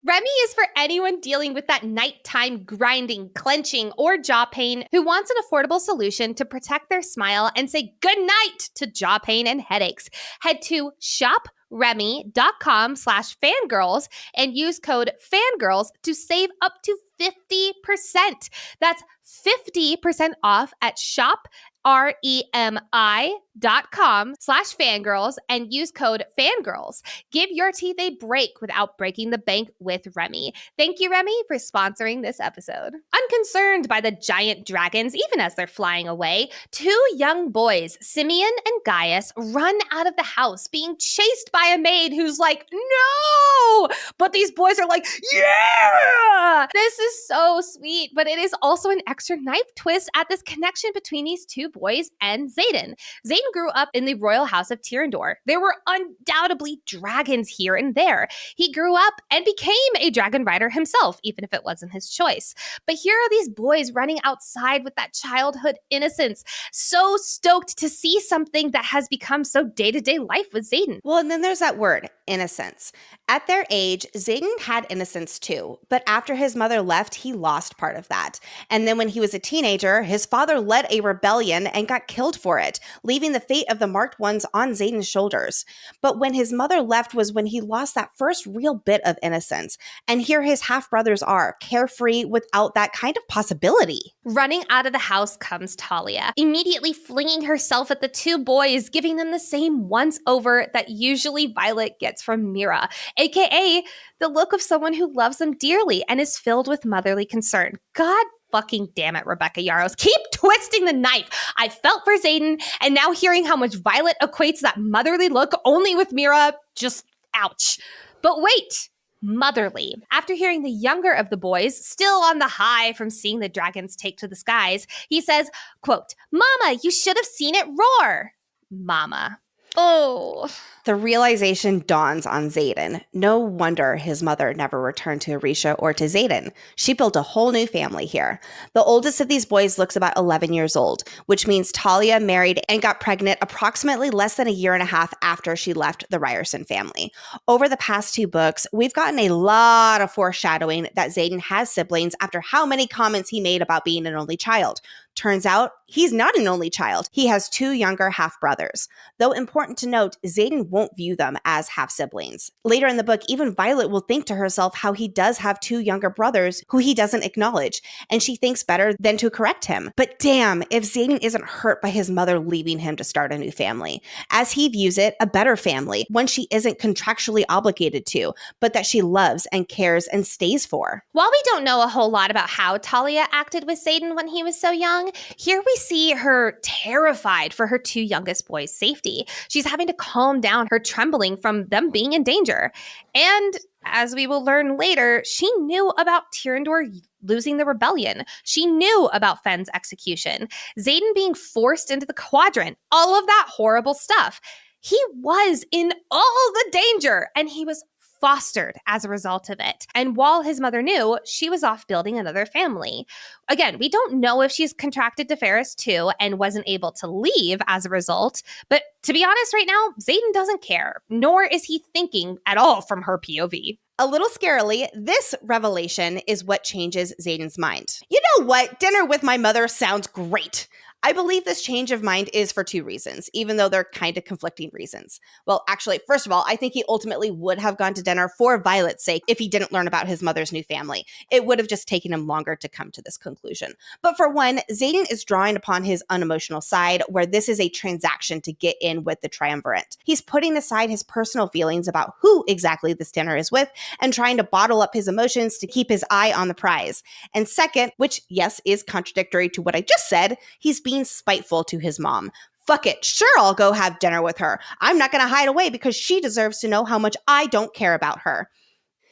Remi is for anyone dealing with that nighttime grinding, clenching, or jaw pain who wants an affordable solution to protect their smile and say goodnight to jaw pain and headaches. Head to shopremi.com/fangirls and use code fangirls to save up to 50%. That's 50% off at shopremi.com/fangirls and use code fangirls. Give your teeth a break without breaking the bank with Remi. Thank you, Remi, for sponsoring this episode. Unconcerned by the giant dragons, even as they're flying away, two young boys, Simeon and Gaius, run out of the house, being chased by a maid who's like, no! But these boys are like, yeah! This is so sweet, but it is also an extra knife twist at this connection between these two boys and Xaden. Xaden grew up in the royal house of Tyrandor. There were undoubtedly dragons here and there. He grew up and became a dragon rider himself, even if it wasn't his choice. But here are these boys running outside with that childhood innocence, so stoked to see something that has become so day-to-day life with Xaden. Well, and then there's that word, innocence. At their age, Xaden had innocence too, but after his mother left, he lost part of that. And then when he was a teenager, his father led a rebellion and got killed for it, leaving the fate of the marked ones on Xaden's shoulders. But when his mother left was when he lost that first real bit of innocence. And here his half-brothers are, carefree without that kind of possibility. Running out of the house comes Talia, immediately flinging herself at the two boys, giving them the same once-over that usually Violet gets from Mira, aka the look of someone who loves them dearly and is filled with motherly concern. God fucking damn it, Rebecca Yarros. Keep twisting the knife. I felt for Xaden, and now hearing how much Violet equates that motherly look only with Mira, just ouch. But wait. Motherly. After hearing the younger of the boys, still on the high from seeing the dragons take to the skies, he says, quote, "Mama, you should have seen it roar." Mama. Oh. The realization dawns on Xaden. No wonder his mother never returned to Aretia or to Xaden. She built a whole new family here. The oldest of these boys looks about 11 years old, which means Talia married and got pregnant approximately less than a year and a half after she left the Ryerson family. Over the past two books, we've gotten a lot of foreshadowing that Xaden has siblings after how many comments he made about being an only child. Turns out, he's not an only child. He has two younger half-brothers. Though important to note, Xaden won't view them as half-siblings. Later in the book, even Violet will think to herself how he does have two younger brothers who he doesn't acknowledge, and she thinks better than to correct him. But damn, if Xaden isn't hurt by his mother leaving him to start a new family. As he views it, a better family, one she isn't contractually obligated to, but that she loves and cares and stays for. While we don't know a whole lot about how Talia acted with Xaden when he was so young, here we see her terrified for her two youngest boys' safety. She's having to calm down her trembling from them being in danger. And as we will learn later, she knew about Tyrandor losing the rebellion. She knew about Fenn's execution, Xaden being forced into the quadrant, all of that horrible stuff. He was in all the danger, and he was fostered as a result of it. And while his mother knew, she was off building another family. Again, we don't know if she's contracted to Ferris too and wasn't able to leave as a result. But to be honest right now, Xaden doesn't care, nor is he thinking at all from her POV. A little scarily, this revelation is what changes Xaden's mind. You know what? Dinner with my mother sounds great. I believe this change of mind is for two reasons, even though they're kind of conflicting reasons. Well, actually, first of all, I think he ultimately would have gone to dinner for Violet's sake if he didn't learn about his mother's new family. It would have just taken him longer to come to this conclusion. But for one, Xaden is drawing upon his unemotional side, where this is a transaction to get in with the triumvirate. He's putting aside his personal feelings about who exactly this dinner is with and trying to bottle up his emotions to keep his eye on the prize. And second, which, yes, is contradictory to what I just said, he's being spiteful to his mom. Fuck it, sure, I'll go have dinner with her. I'm not going to hide away because she deserves to know how much I don't care about her.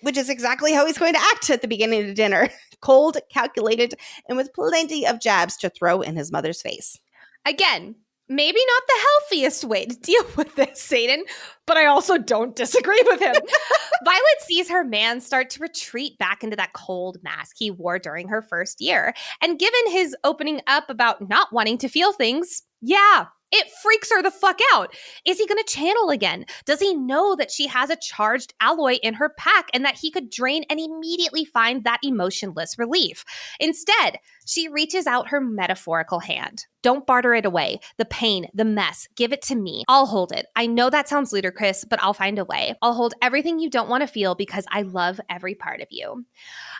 Which is exactly how he's going to act at the beginning of the dinner. Cold, calculated, and with plenty of jabs to throw in his mother's face. Again, maybe not the healthiest way to deal with this, Xaden, but I also don't disagree with him. Violet sees her man start to retreat back into that cold mask he wore during her first year. And given his opening up about not wanting to feel things, yeah, it freaks her the fuck out. Is he going to channel again? Does he know that she has a charged alloy in her pack and that he could drain and immediately find that emotionless relief? Instead, she reaches out her metaphorical hand. Don't barter it away. The pain, the mess, give it to me. I'll hold it. I know that sounds ludicrous, but I'll find a way. I'll hold everything you don't want to feel because I love every part of you.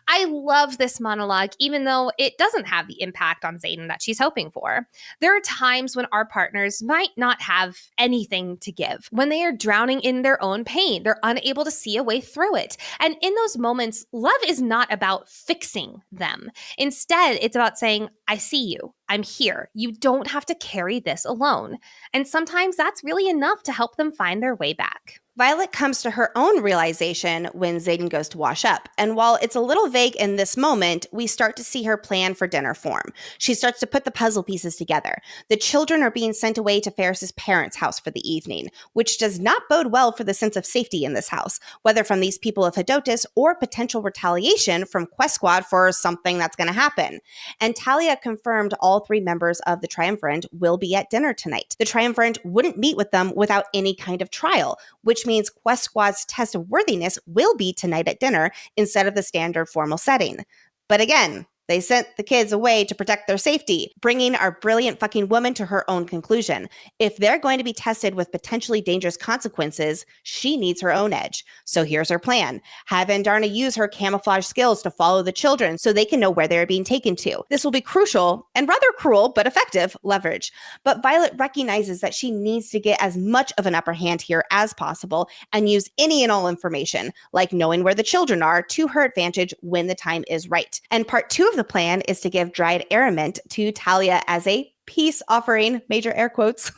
I love this monologue, even though it doesn't have the impact on Xaden that she's hoping for. There are times when our partners might not have anything to give, when they are drowning in their own pain. They're unable to see a way through it. And in those moments, love is not about fixing them. Instead, it's about saying, I see you. I'm here. You don't have to carry this alone. And sometimes that's really enough to help them find their way back. Violet comes to her own realization when Xaden goes to wash up. And while it's a little vague in this moment, we start to see her plan for dinner form. She starts to put the puzzle pieces together. The children are being sent away to Ferris's parents' house for the evening, which does not bode well for the sense of safety in this house, whether from these people of Hedotus or potential retaliation from Quest Squad for something that's going to happen. And Talia confirmed all 3 members of the Triumphant will be at dinner tonight. The Triumphant wouldn't meet with them without any kind of trial, which means Quest Squad's test of worthiness will be tonight at dinner instead of the standard formal setting. But again, they sent the kids away to protect their safety, bringing our brilliant fucking woman to her own conclusion. If they're going to be tested with potentially dangerous consequences, she needs her own edge. So here's her plan. Have Andarna use her camouflage skills to follow the children so they can know where they're being taken to. This will be crucial and rather cruel but effective leverage. But Violet recognizes that she needs to get as much of an upper hand here as possible and use any and all information, like knowing where the children are, to her advantage when the time is right. And part 2 of the plan is to give dried arament to Talia as a peace offering, major air quotes.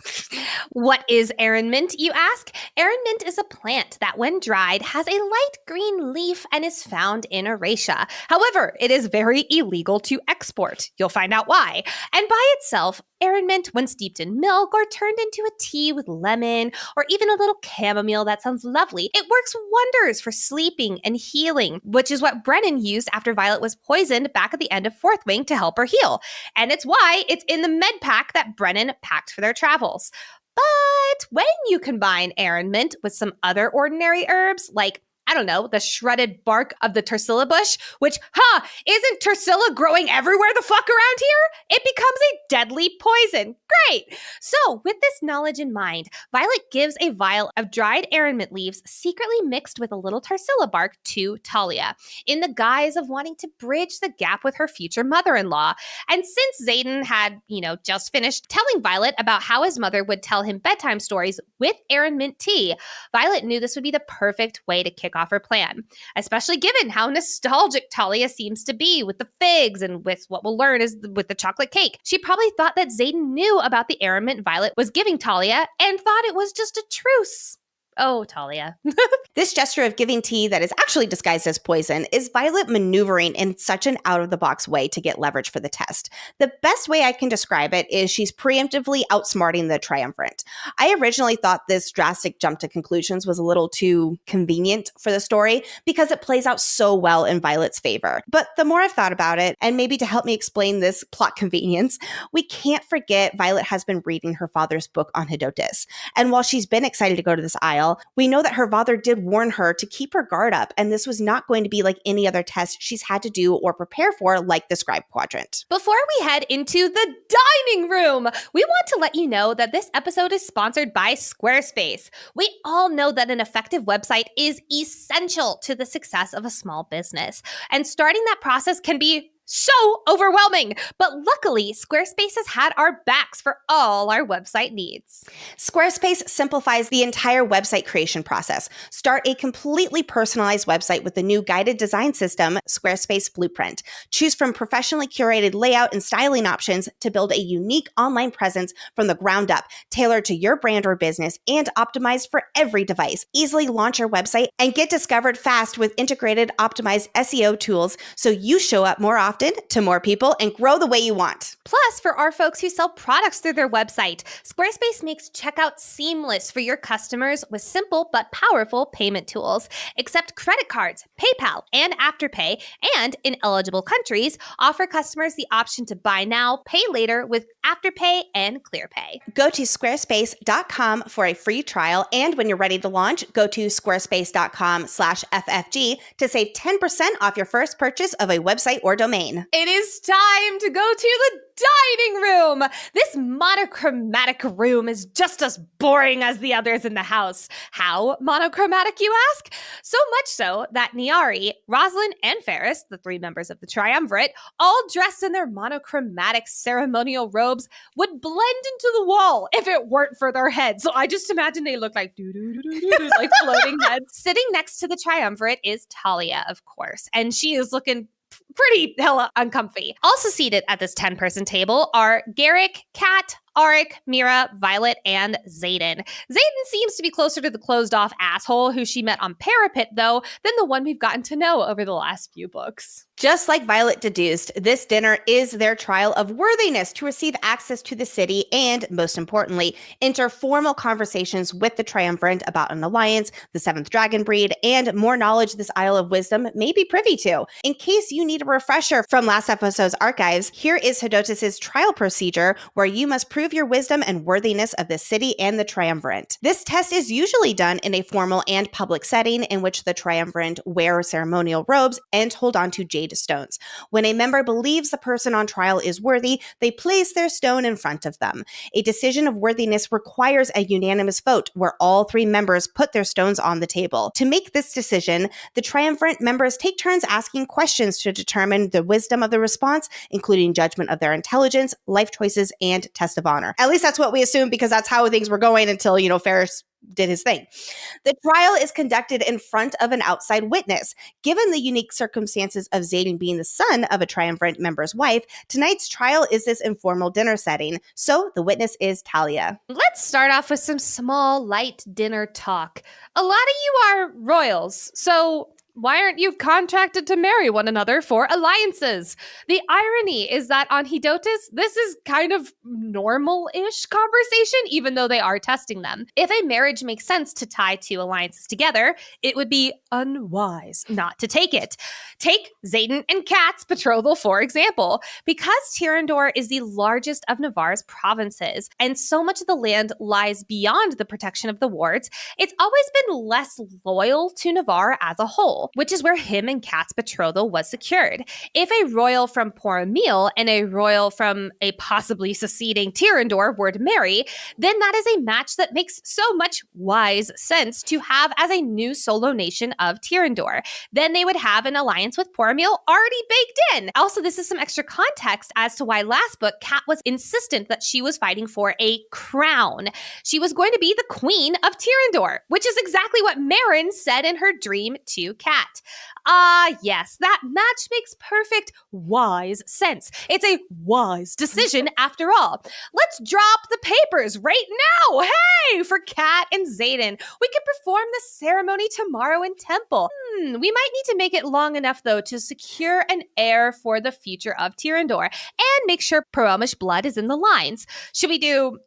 What is arament, you ask? Arament is a plant that, when dried, has a light green leaf and is found in Aretia. However, it is very illegal to export. You'll find out why. And by itself, arament, when steeped in milk or turned into a tea with lemon or even a little chamomile that sounds lovely, it works wonders for sleeping and healing, which is what Brennan used after Violet was poisoned back at the end of Fourth Wing to help her heal. And it's why it's in the med pack that Brennan packed for their travels. But when you combine arament with some other ordinary herbs, like, I don't know, the shredded bark of the Tursilla bush, which, isn't Tursilla growing everywhere the fuck around here? It becomes a deadly poison. Great. So with this knowledge in mind, Violet gives a vial of dried arament leaves secretly mixed with a little Tursilla bark to Talia in the guise of wanting to bridge the gap with her future mother-in-law. And since Xaden had, just finished telling Violet about how his mother would tell him bedtime stories with arament tea, Violet knew this would be the perfect way to kick off her plan, especially given how nostalgic Talia seems to be with the figs and with what we'll learn is with the chocolate cake. She probably thought that Xaden knew about the arament Violet was giving Talia and thought it was just a truce. Oh, Talia. This gesture of giving tea that is actually disguised as poison is Violet maneuvering in such an out-of-the-box way to get leverage for the test. The best way I can describe it is she's preemptively outsmarting the Triumphant. I originally thought this drastic jump to conclusions was a little too convenient for the story because it plays out so well in Violet's favor. But the more I've thought about it, and maybe to help me explain this plot convenience, we can't forget Violet has been reading her father's book on Hedotus. And while she's been excited to go to this isle, we know that her father did warn her to keep her guard up, and this was not going to be like any other test she's had to do or prepare for, like the Scribe Quadrant. Before we head into the dining room, we want to let you know that this episode is sponsored by Squarespace. We all know that an effective website is essential to the success of a small business, and starting that process can be so overwhelming. But luckily, Squarespace has had our backs for all our website needs. Squarespace simplifies the entire website creation process. Start a completely personalized website with the new guided design system, Squarespace Blueprint. Choose from professionally curated layout and styling options to build a unique online presence from the ground up, tailored to your brand or business and optimized for every device. Easily launch your website and get discovered fast with integrated, optimized SEO tools so you show up more often often to more people and grow the way you want. Plus, for our folks who sell products through their website, Squarespace makes checkout seamless for your customers with simple but powerful payment tools. Accept credit cards, PayPal, and Afterpay, and in eligible countries, offer customers the option to buy now, pay later with Afterpay and ClearPay. Go to squarespace.com for a free trial, and when you're ready to launch, go to squarespace.com/FFG to save 10% off your first purchase of a website or domain. It is time to go to the dining room. This monochromatic room is just as boring as the others in the house. How monochromatic, you ask? So much so that Niari, Rosalind, and Ferris, the three members of the triumvirate, all dressed in their monochromatic ceremonial robes, would blend into the wall if it weren't for their heads. So I just imagine they look like like floating heads. Sitting next to the triumvirate is Talia, of course, and she is looking pretty hella uncomfy. Also seated at this 10-person table are Garrick, Kat, Arik, Mira, Violet, and Xaden. Xaden seems to be closer to the closed-off asshole who she met on Parapet, though, than the one we've gotten to know over the last few books. Just like Violet deduced, this dinner is their trial of worthiness to receive access to the city and, most importantly, enter formal conversations with the triumvirate about an alliance, the seventh dragon breed, and more knowledge this Isle of Wisdom may be privy to. In case you need a refresher from last episode's archives, here is Hedotus's trial procedure where you must prove your wisdom and worthiness of the city and the triumvirate. This test is usually done in a formal and public setting in which the triumvirate wear ceremonial robes and hold on to jade stones. When a member believes the person on trial is worthy, they place their stone in front of them. A decision of worthiness requires a unanimous vote where all three members put their stones on the table. To make this decision, the triumvirate members take turns asking questions to determine the wisdom of the response, including judgment of their intelligence, life choices, and test of honor. At least that's what we assume because that's how things were going until, Ferris did his thing. The trial is conducted in front of an outside witness. Given the unique circumstances of Xaden being the son of a triumvirate member's wife, tonight's trial is this informal dinner setting. So the witness is Talia. Let's start off with some small, light dinner talk. A lot of you are royals, so why aren't you contracted to marry one another for alliances? The irony is that on Hedotus, this is kind of normal-ish conversation, even though they are testing them. If a marriage makes sense to tie two alliances together, it would be unwise not to take it. Take Xaden and Kat's betrothal, for example. Because Tyrrendor is the largest of Navarre's provinces, and so much of the land lies beyond the protection of the wards, it's always been less loyal to Navarre as a whole, which is where him and Kat's betrothal was secured. If a royal from Port-Emil and a royal from a possibly seceding Tyrrendor were to marry, then that is a match that makes so much wise sense to have as a new solo nation of Tyrrendor. Then they would have an alliance with Port-Emil already baked in. Also, this is some extra context as to why last book Kat was insistent that she was fighting for a crown. She was going to be the queen of Tyrrendor, which is exactly what Marin said in her dream to Kat. Yes, that match makes perfect wise sense. It's a wise decision after all. Let's drop the papers right now. Hey, for Kat and Xaden. We can perform the ceremony tomorrow in Temple. We might need to make it long enough, though, to secure an heir for the future of Tyrrendor and make sure Pro-Elmish blood is in the lines. Should we do,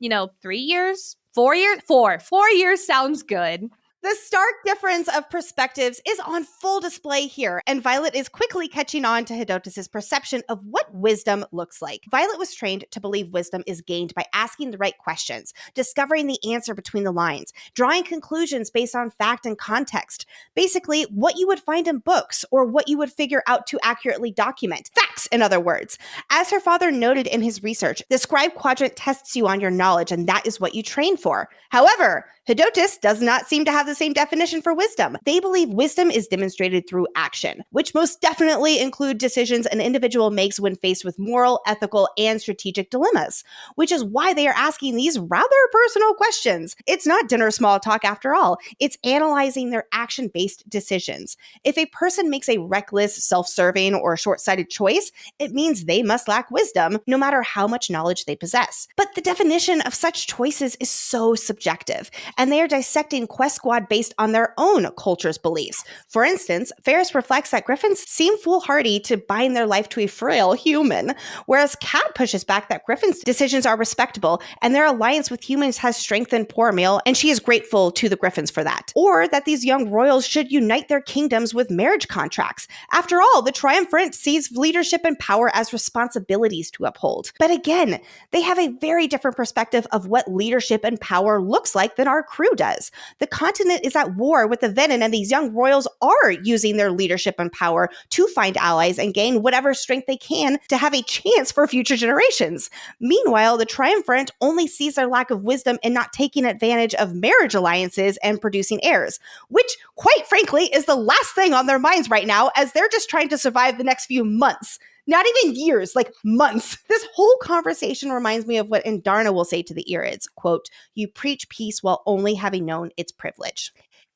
3 years? 4 years? 4. 4 years sounds good. The stark difference of perspectives is on full display here, and Violet is quickly catching on to Hedotus's perception of what wisdom looks like. Violet was trained to believe wisdom is gained by asking the right questions, discovering the answer between the lines, drawing conclusions based on fact and context. Basically, what you would find in books, or what you would figure out to accurately document. Facts, in other words. As her father noted in his research, the scribe quadrant tests you on your knowledge, and that is what you train for. However, Hedotus does not seem to have the same definition for wisdom. They believe wisdom is demonstrated through action, which most definitely include decisions an individual makes when faced with moral, ethical, and strategic dilemmas, which is why they are asking these rather personal questions. It's not dinner small talk after all. It's analyzing their action-based decisions. If a person makes a reckless, self-serving, or short-sighted choice, it means they must lack wisdom, no matter how much knowledge they possess. But the definition of such choices is so subjective. and they are dissecting Quest Squad based on their own culture's beliefs. For instance, Ferris reflects that Griffins seem foolhardy to bind their life to a frail human, whereas Kat pushes back that Griffin's decisions are respectable and their alliance with humans has strengthened poor Meal, and she is grateful to the Griffins for that. Or that these young royals should unite their kingdoms with marriage contracts. After all, the triumphant sees leadership and power as responsibilities to uphold. But again, they have a very different perspective of what leadership and power looks like than our crew does. The continent is at war with the Venom, and these young royals are using their leadership and power to find allies and gain whatever strength they can to have a chance for future generations. Meanwhile, the triumphant only sees their lack of wisdom in not taking advantage of marriage alliances and producing heirs, which, quite frankly, is the last thing on their minds right now, as they're just trying to survive the next few months. Not even years, like months. This whole conversation reminds me of what Indarna will say to the Irids, quote, "You preach peace while only having known its privilege."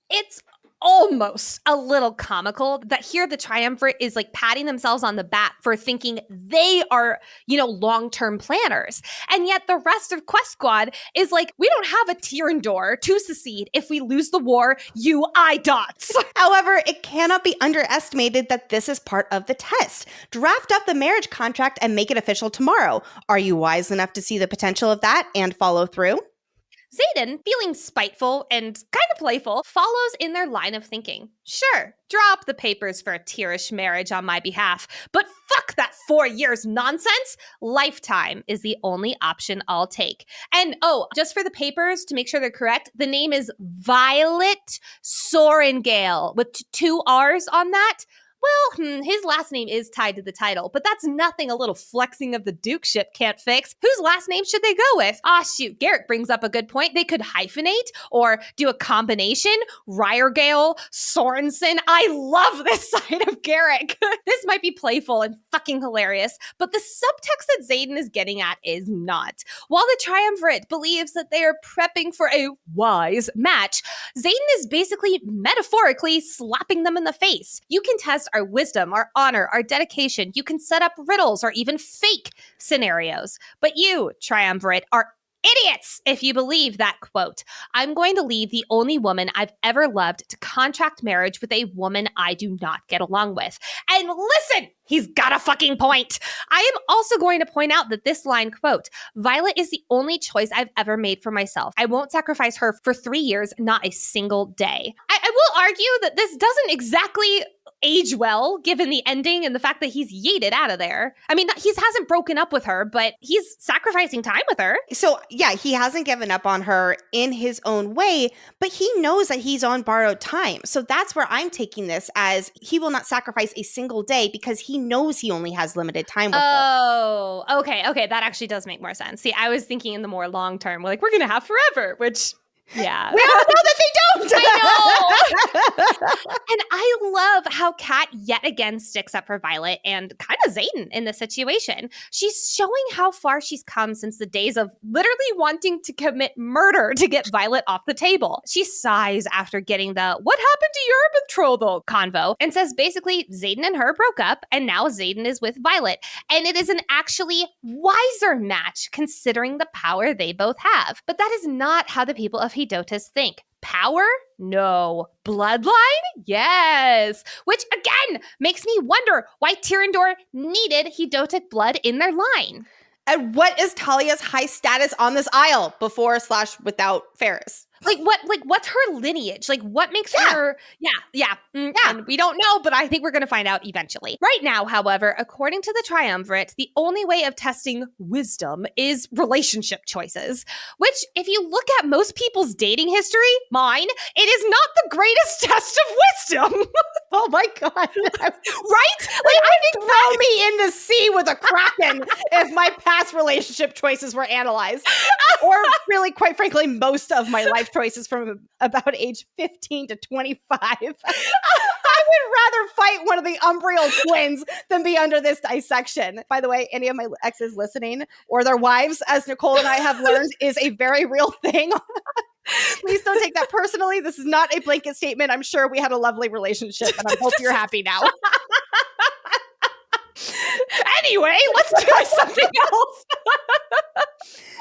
It's almost a little comical that here the triumvirate is like patting themselves on the back for thinking they are, long-term planners. And yet the rest of Quest Squad is like, we don't have a Tyrandor to secede. If we lose the war, you dots. However, it cannot be underestimated that this is part of the test. Draft up the marriage contract and make it official tomorrow. Are you wise enough to see the potential of that and follow through? Xaden, feeling spiteful and kind of playful, follows in their line of thinking. Sure, drop the papers for a Tyrish marriage on my behalf, but fuck that 4 years nonsense. Lifetime is the only option I'll take. And just for the papers, to make sure they're correct, the name is Violet Sorengale with 2 R's on that. Well, his last name is tied to the title, but that's nothing a little flexing of the dukeship can't fix. Whose last name should they go with? Shoot, Garrick brings up a good point. They could hyphenate or do a combination. Ryergale, Sorensen. I love this side of Garrick. This might be playful and fucking hilarious, but the subtext that Xaden is getting at is not. While the triumvirate believes that they are prepping for a wise match, Xaden is basically metaphorically slapping them in the face. You can test our wisdom, our honor, our dedication. You can set up riddles or even fake scenarios. But you, triumvirate, are idiots if you believe that, quote, "I'm going to leave the only woman I've ever loved to contract marriage with a woman I do not get along with." And listen, he's got a fucking point. I am also going to point out that this line, quote, "Violet is the only choice I've ever made for myself. I won't sacrifice her for 3 years, not a single day." I will argue that this doesn't exactly age well, given the ending and the fact that he's yeeted out of there. I mean, he hasn't broken up with her, but he's sacrificing time with her. So, yeah, he hasn't given up on her in his own way, but he knows that he's on borrowed time. So that's where I'm taking this as he will not sacrifice a single day because he knows he only has limited time with her. Oh, okay. That actually does make more sense. See, I was thinking in the more long term, we're going to have forever, which... yeah. We all know that they don't. I know. And I love how Kat yet again sticks up for Violet and kind of Xaden in this situation. She's showing how far she's come since the days of literally wanting to commit murder to get Violet off the table. She sighs after getting the "what happened to your betrothal" convo and says basically Xaden and her broke up and now Xaden is with Violet. And it is an actually wiser match considering the power they both have. But that is not how the people of Hedotus think. Power? No. Bloodline? Yes. Which, again, makes me wonder why Tyrandor needed Hedotic blood in their line. And what is Talia's high status on this isle before/without Ferris? What's her lineage? What makes her? Yeah. And we don't know, but I think we're going to find out eventually. Right now, however, according to the triumvirate, the only way of testing wisdom is relationship choices, which if you look at most people's dating history, mine, it is not the greatest test of wisdom. Oh my God. Right? I think throw me in the sea with a kraken if my past relationship choices were analyzed. Or really, quite frankly, most of my life choices from about age 15 to 25. I would rather fight one of the Umbriel twins than be under this dissection. By the way, any of my exes listening, or their wives, as Nicole and I have learned, is a very real thing. Please don't take that personally. This is not a blanket statement. I'm sure we had a lovely relationship, and I hope you're happy now. Anyway, let's try something else.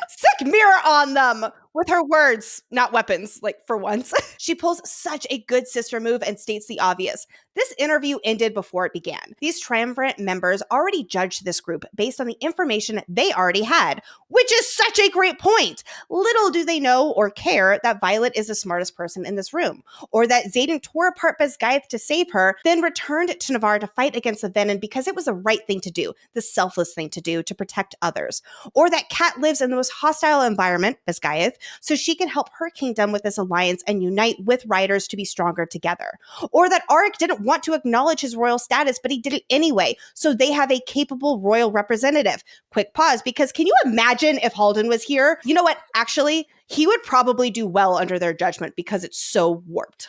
Sick mirror on them. with her words, not weapons, like for once. She pulls such a good sister move and states the obvious. This interview ended before it began. These triumphant members already judged this group based on the information they already had, which is such a great point. Little do they know or care that Violet is the smartest person in this room, or that Xaden tore apart Basgiath to save her, then returned to Navarre to fight against the Venom because it was the right thing to do, the selfless thing to do to protect others, or that Kat lives in the most hostile environment, Basgiath, so she can help her kingdom with this alliance and unite with riders to be stronger together, or that Aretia didn't want to acknowledge his royal status, but he did it anyway, so they have a capable royal representative. Quick pause, because can you imagine if Halden was here? You know what? Actually, he would probably do well under their judgment because it's so warped.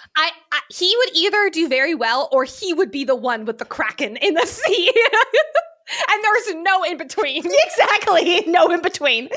He would either do very well or he would be the one with the Kraken in the sea. And there's no in between. Exactly. No in between. Or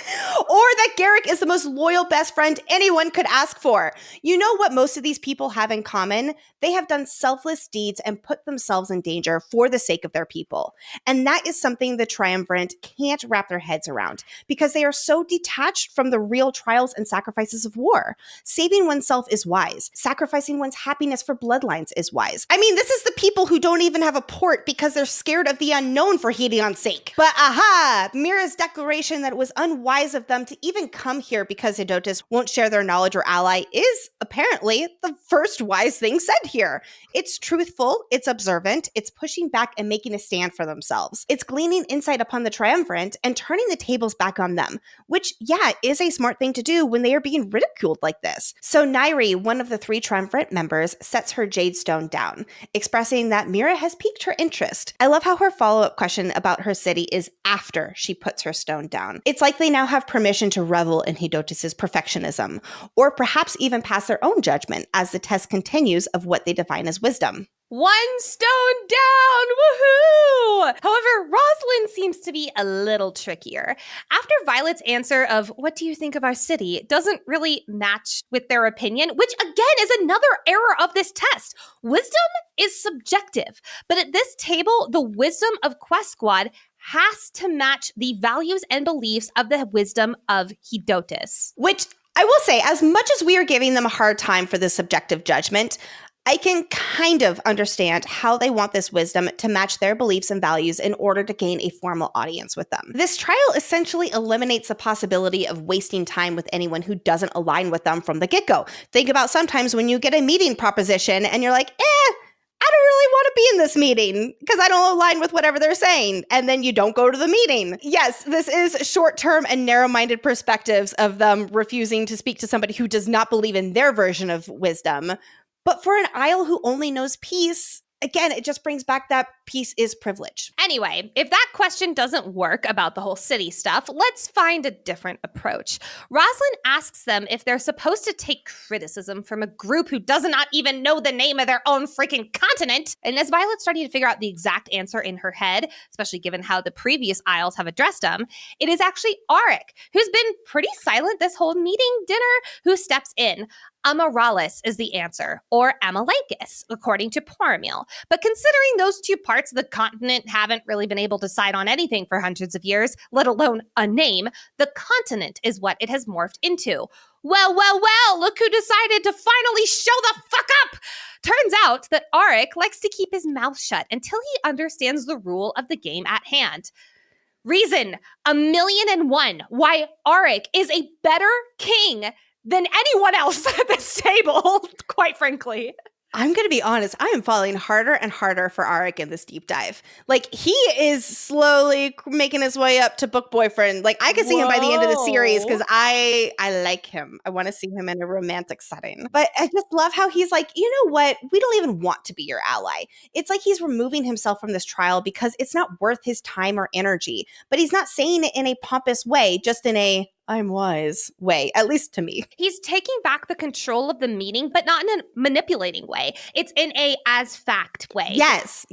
that Garrick is the most loyal best friend anyone could ask for. You know what most of these people have in common? They have done selfless deeds and put themselves in danger for the sake of their people. And that is something the triumvirate can't wrap their heads around because they are so detached from the real trials and sacrifices of war. Saving oneself is wise. Sacrificing one's happiness for bloodlines is wise. I mean, this is the people who don't even have a port because they're scared of the unknown for Hedion's sake. But aha! Mira's declaration that it was unwise of them to even come here because Hedotus won't share their knowledge or ally is apparently the first wise thing said here. It's truthful, it's observant, it's pushing back and making a stand for themselves. It's gleaning insight upon the triumvirate and turning the tables back on them, which, yeah, is a smart thing to do when they are being ridiculed like this. So Nairi, one of the 3 triumvirate members, sets her jade stone down, expressing that Mira has piqued her interest. I love how her follow-up question about her city is after she puts her stone down. It's like they now have permission to revel in Hedotus's perfectionism, or perhaps even pass their own judgment as the test continues of what they define as wisdom. 1 stone down! Woohoo! However, Rosalind seems to be a little trickier. After Violet's answer of, what do you think of our city, doesn't really match with their opinion, which again is another error of this test. Wisdom is subjective, but at this table, the wisdom of Quest Squad has to match the values and beliefs of the wisdom of Hedotus. Which, I will say, as much as we are giving them a hard time for this subjective judgment, I can kind of understand how they want this wisdom to match their beliefs and values in order to gain a formal audience with them. This trial essentially eliminates the possibility of wasting time with anyone who doesn't align with them from the get-go. Think about sometimes when you get a meeting proposition and you're like, I don't really want to be in this meeting because I don't align with whatever they're saying. And then you don't go to the meeting. Yes, this is short-term and narrow-minded perspectives of them refusing to speak to somebody who does not believe in their version of wisdom. But for an Isle who only knows peace, again, it just brings back that peace is privilege. Anyway, if that question doesn't work about the whole city stuff, let's find a different approach. Rosalind asks them if they're supposed to take criticism from a group who does not even know the name of their own freaking continent. And as Violet's starting to figure out the exact answer in her head, especially given how the previous Isles have addressed them, it is actually Aretia, who's been pretty silent this whole meeting dinner, who steps in. Amaralis is the answer, or Amalekis, according to Poromil. But considering those 2 parts of the continent haven't really been able to decide on anything for hundreds of years, let alone a name, the continent is what it has morphed into. Well, look who decided to finally show the fuck up! Turns out that Aretia likes to keep his mouth shut until he understands the rule of the game at hand. Reason 1,000,001 why Aretia is a better king than anyone else at this table, quite frankly. I'm going to be honest, I am falling harder and harder for Aretia in this deep dive. Like, he is slowly making his way up to book boyfriend. Like, I could see him by the end of the series because I like him. I want to see him in a romantic setting. But I just love how he's like, you know what? We don't even want to be your ally. It's like he's removing himself from this trial because it's not worth his time or energy. But he's not saying it in a pompous way, just in a I'm wise way, at least to me. He's taking back the control of the meeting, but not in a manipulating way. It's in a as fact way. Yes.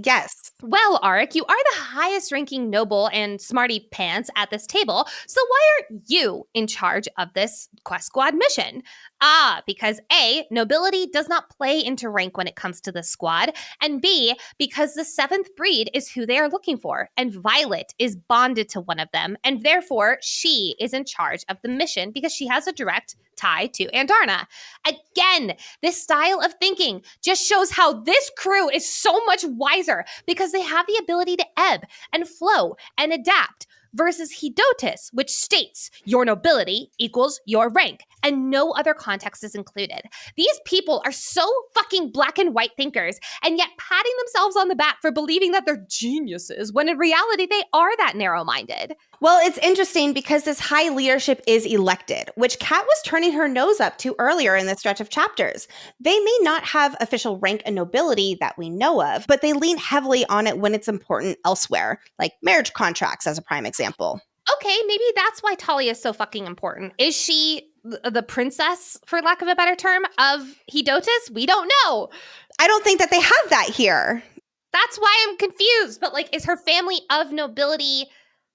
Well, Aretia, you are the highest ranking noble and smarty pants at this table, so why aren't you in charge of this Quest Squad mission? Because A, nobility does not play into rank when it comes to the squad, and B, because the 7th breed is who they are looking for, and Violet is bonded to one of them, and therefore she is in charge of the mission because she has a direct tie to Andarna. Again, this style of thinking just shows how this crew is so much wiser because they have the ability to ebb and flow and adapt, versus Hedotus, which states your nobility equals your rank, and no other context is included. These people are so fucking black and white thinkers, and yet patting themselves on the back for believing that they're geniuses, when in reality they are that narrow-minded. Well, it's interesting because this high leadership is elected, which Kat was turning her nose up to earlier in the stretch of chapters. They may not have official rank and nobility that we know of, but they lean heavily on it when it's important elsewhere, like marriage contracts as a prime example. Okay, maybe that's why Talia is so fucking important. Is she the princess, for lack of a better term, of Hedotus? We don't know. I don't think that they have that here. That's why I'm confused. But like, is her family of nobility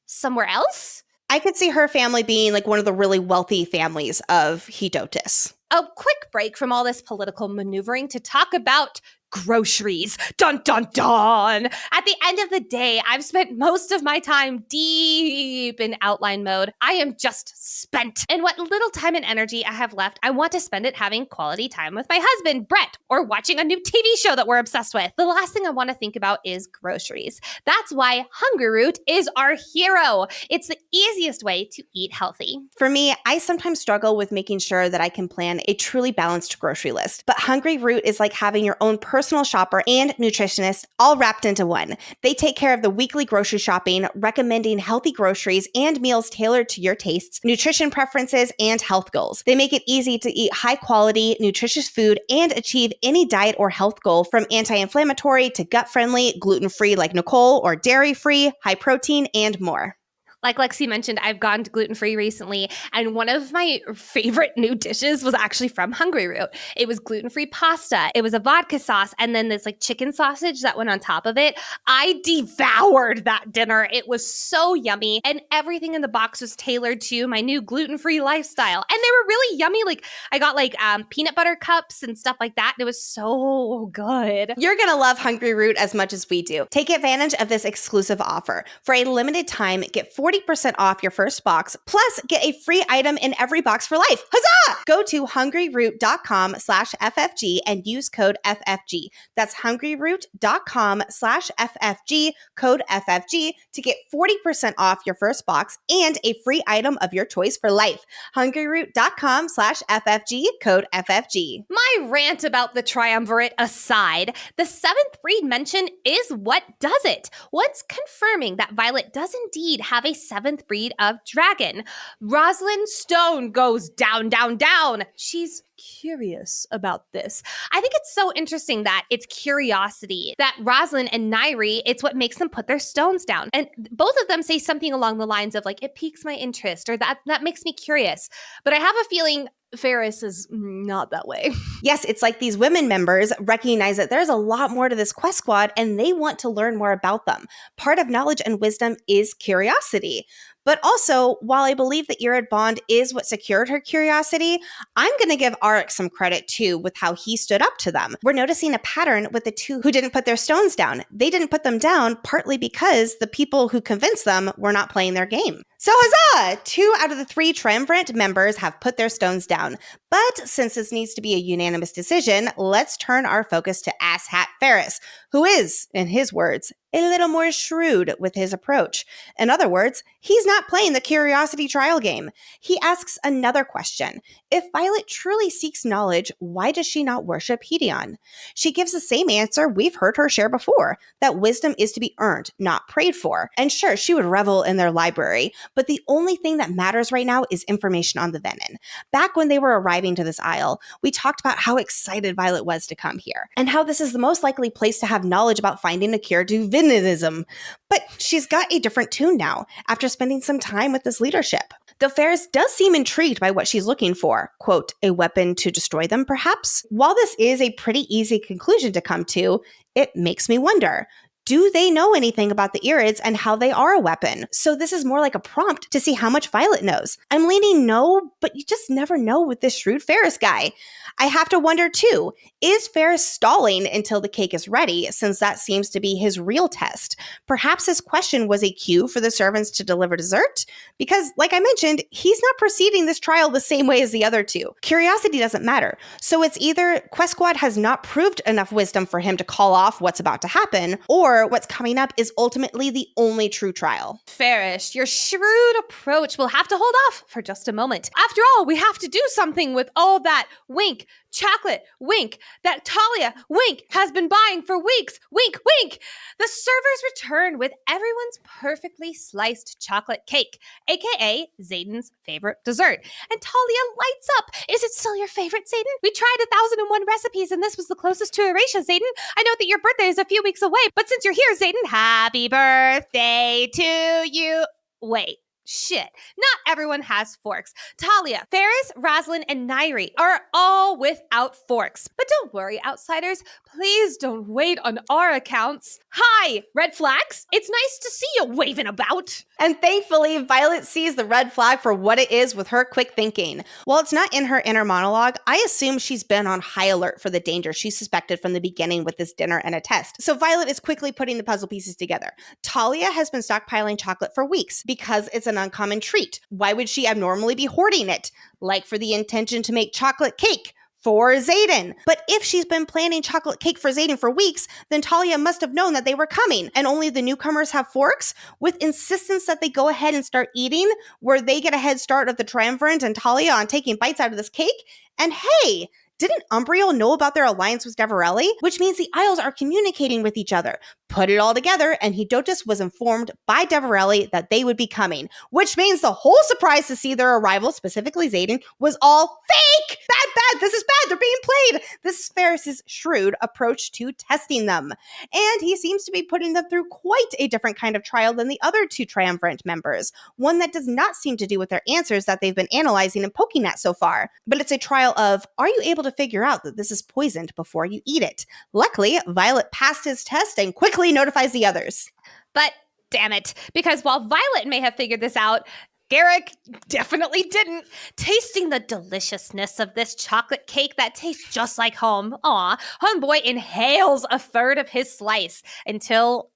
somewhere else? I could see her family being like one of the really wealthy families of Hedotus. A quick break from all this political maneuvering to talk about groceries. Dun, dun, dun. At the end of the day, I've spent most of my time deep in outline mode. I am just spent. And what little time and energy I have left, I want to spend it having quality time with my husband, Brett, or watching a new TV show that we're obsessed with. The last thing I want to think about is groceries. That's why Hungryroot is our hero. It's the easiest way to eat healthy. For me, I sometimes struggle with making sure that I can plan a truly balanced grocery list, but Hungryroot is like having your own personal shopper and nutritionist all wrapped into one. They take care of the weekly grocery shopping, recommending healthy groceries and meals tailored to your tastes, nutrition preferences, and health goals. They make it easy to eat high quality, nutritious food and achieve any diet or health goal, from anti-inflammatory to gut-friendly, gluten-free like Nicole, or dairy-free, high protein, and more. Like Lexi mentioned, I've gone gluten-free recently, and one of my favorite new dishes was actually from Hungryroot. It was gluten-free pasta. It was a vodka sauce, and then this like chicken sausage that went on top of it. I devoured that dinner. It was so yummy, and everything in the box was tailored to my new gluten-free lifestyle. And they were really yummy. Like I got like peanut butter cups and stuff like that. It was so good. You're gonna love Hungryroot as much as we do. Take advantage of this exclusive offer. For a limited time, get 40% off your first box, plus get a free item in every box for life. Huzzah! Go to hungryroot.com/FFG and use code FFG. That's hungryroot.com/FFG, code FFG, to get 40% off your first box and a free item of your choice for life. hungryroot.com/FFG, code FFG. My rant about the triumvirate aside, the 7th breed mention is what does it. What's confirming that Violet does indeed have a 7th breed of dragon. Rosalind Stone goes down, down, down. She's curious about this. I think it's so interesting that it's curiosity, that Rosalind and Nairi, it's what makes them put their stones down. And both of them say something along the lines of like, it piques my interest, or that makes me curious. But I have a feeling Ferris is not that way. Yes, it's like these women members recognize that there's a lot more to this quest squad and they want to learn more about them. Part of knowledge and wisdom is curiosity. But also, while I believe that Irid Bond is what secured her curiosity, I'm going to give Aretia some credit too with how he stood up to them. We're noticing a pattern with the two who didn't put their stones down. They didn't put them down partly because the people who convinced them were not playing their game. So huzzah! 2 out of the 3 triumvirate members have put their stones down. But since this needs to be a unanimous decision, let's turn our focus to Asshat Ferris, who is, in his words, a little more shrewd with his approach. In other words, he's not playing the curiosity trial game. He asks another question. If Violet truly seeks knowledge, why does she not worship Hedion? She gives the same answer we've heard her share before, that wisdom is to be earned, not prayed for. And sure, she would revel in their library, but the only thing that matters right now is information on the venin. Back when they were arriving to this isle, we talked about how excited Violet was to come here, and how this is the most likely place to have knowledge about finding a cure to venenism. But she's got a different tune now, after spending some time with this leadership. Though Ferris does seem intrigued by what she's looking for, quote, a weapon to destroy them perhaps? While this is a pretty easy conclusion to come to, it makes me wonder, Do they know anything about the Irids and how they are a weapon? So this is more like a prompt to see how much Violet knows. I'm leaning no, but you just never know with this shrewd Ferris guy. I have to wonder too, is Ferris stalling until the cake is ready, since that seems to be his real test? Perhaps his question was a cue for the servants to deliver dessert? Because, like I mentioned, he's not proceeding this trial the same way as the other two. Curiosity doesn't matter. So it's either Quest Squad has not proved enough wisdom for him to call off what's about to happen, or what's coming up is ultimately the only true trial. Ferris, your shrewd approach will have to hold off for just a moment. After all, we have to do something with all that wink, chocolate, wink, that Talia, wink, has been buying for weeks. Wink, wink. The servers return with everyone's perfectly sliced chocolate cake, aka Xaden's favorite dessert. And Talia lights up. Is it still your favorite, Xaden? We tried 1,001 recipes and this was the closest to Aretia, Xaden. I know that your birthday is a few weeks away, but since you're here, Xaden, happy birthday to you. Wait. Shit, not everyone has forks. Talia, Ferris, Raslin, and Nairi are all without forks. But don't worry, outsiders. Please don't wait on our accounts. Hi, red flags. It's nice to see you waving about. And thankfully, Violet sees the red flag for what it is with her quick thinking. While it's not in her inner monologue, I assume she's been on high alert for the danger she suspected from the beginning with this dinner and a test. So Violet is quickly putting the puzzle pieces together. Talia has been stockpiling chocolate for weeks because it's an uncommon treat. Why would she abnormally be hoarding it? Like for the intention to make chocolate cake for Xaden. But if she's been planning chocolate cake for Xaden for weeks, then Talia must have known that they were coming, and only the newcomers have forks, with insistence that they go ahead and start eating, where they get a head start of the triumphant and Talia on taking bites out of this cake. And hey, didn't Umbriel know about their alliance with Devarelli? Which means the Isles are communicating with each other. Put it all together, and Hedotus was informed by Devarelli that they would be coming, which means the whole surprise to see their arrival, specifically Xaden, was all fake! Bad, this is bad, they're being played! This is Ferris's shrewd approach to testing them. And he seems to be putting them through quite a different kind of trial than the other two triumvirate members, one that does not seem to do with their answers that they've been analyzing and poking at so far. But it's a trial of, are you able to figure out that this is poisoned before you eat it? Luckily, Violet passed his test and quickly notifies the others. But damn it, because while Violet may have figured this out, Garrick definitely didn't. Tasting the deliciousness of this chocolate cake that tastes just like home, homeboy inhales a third of his slice until,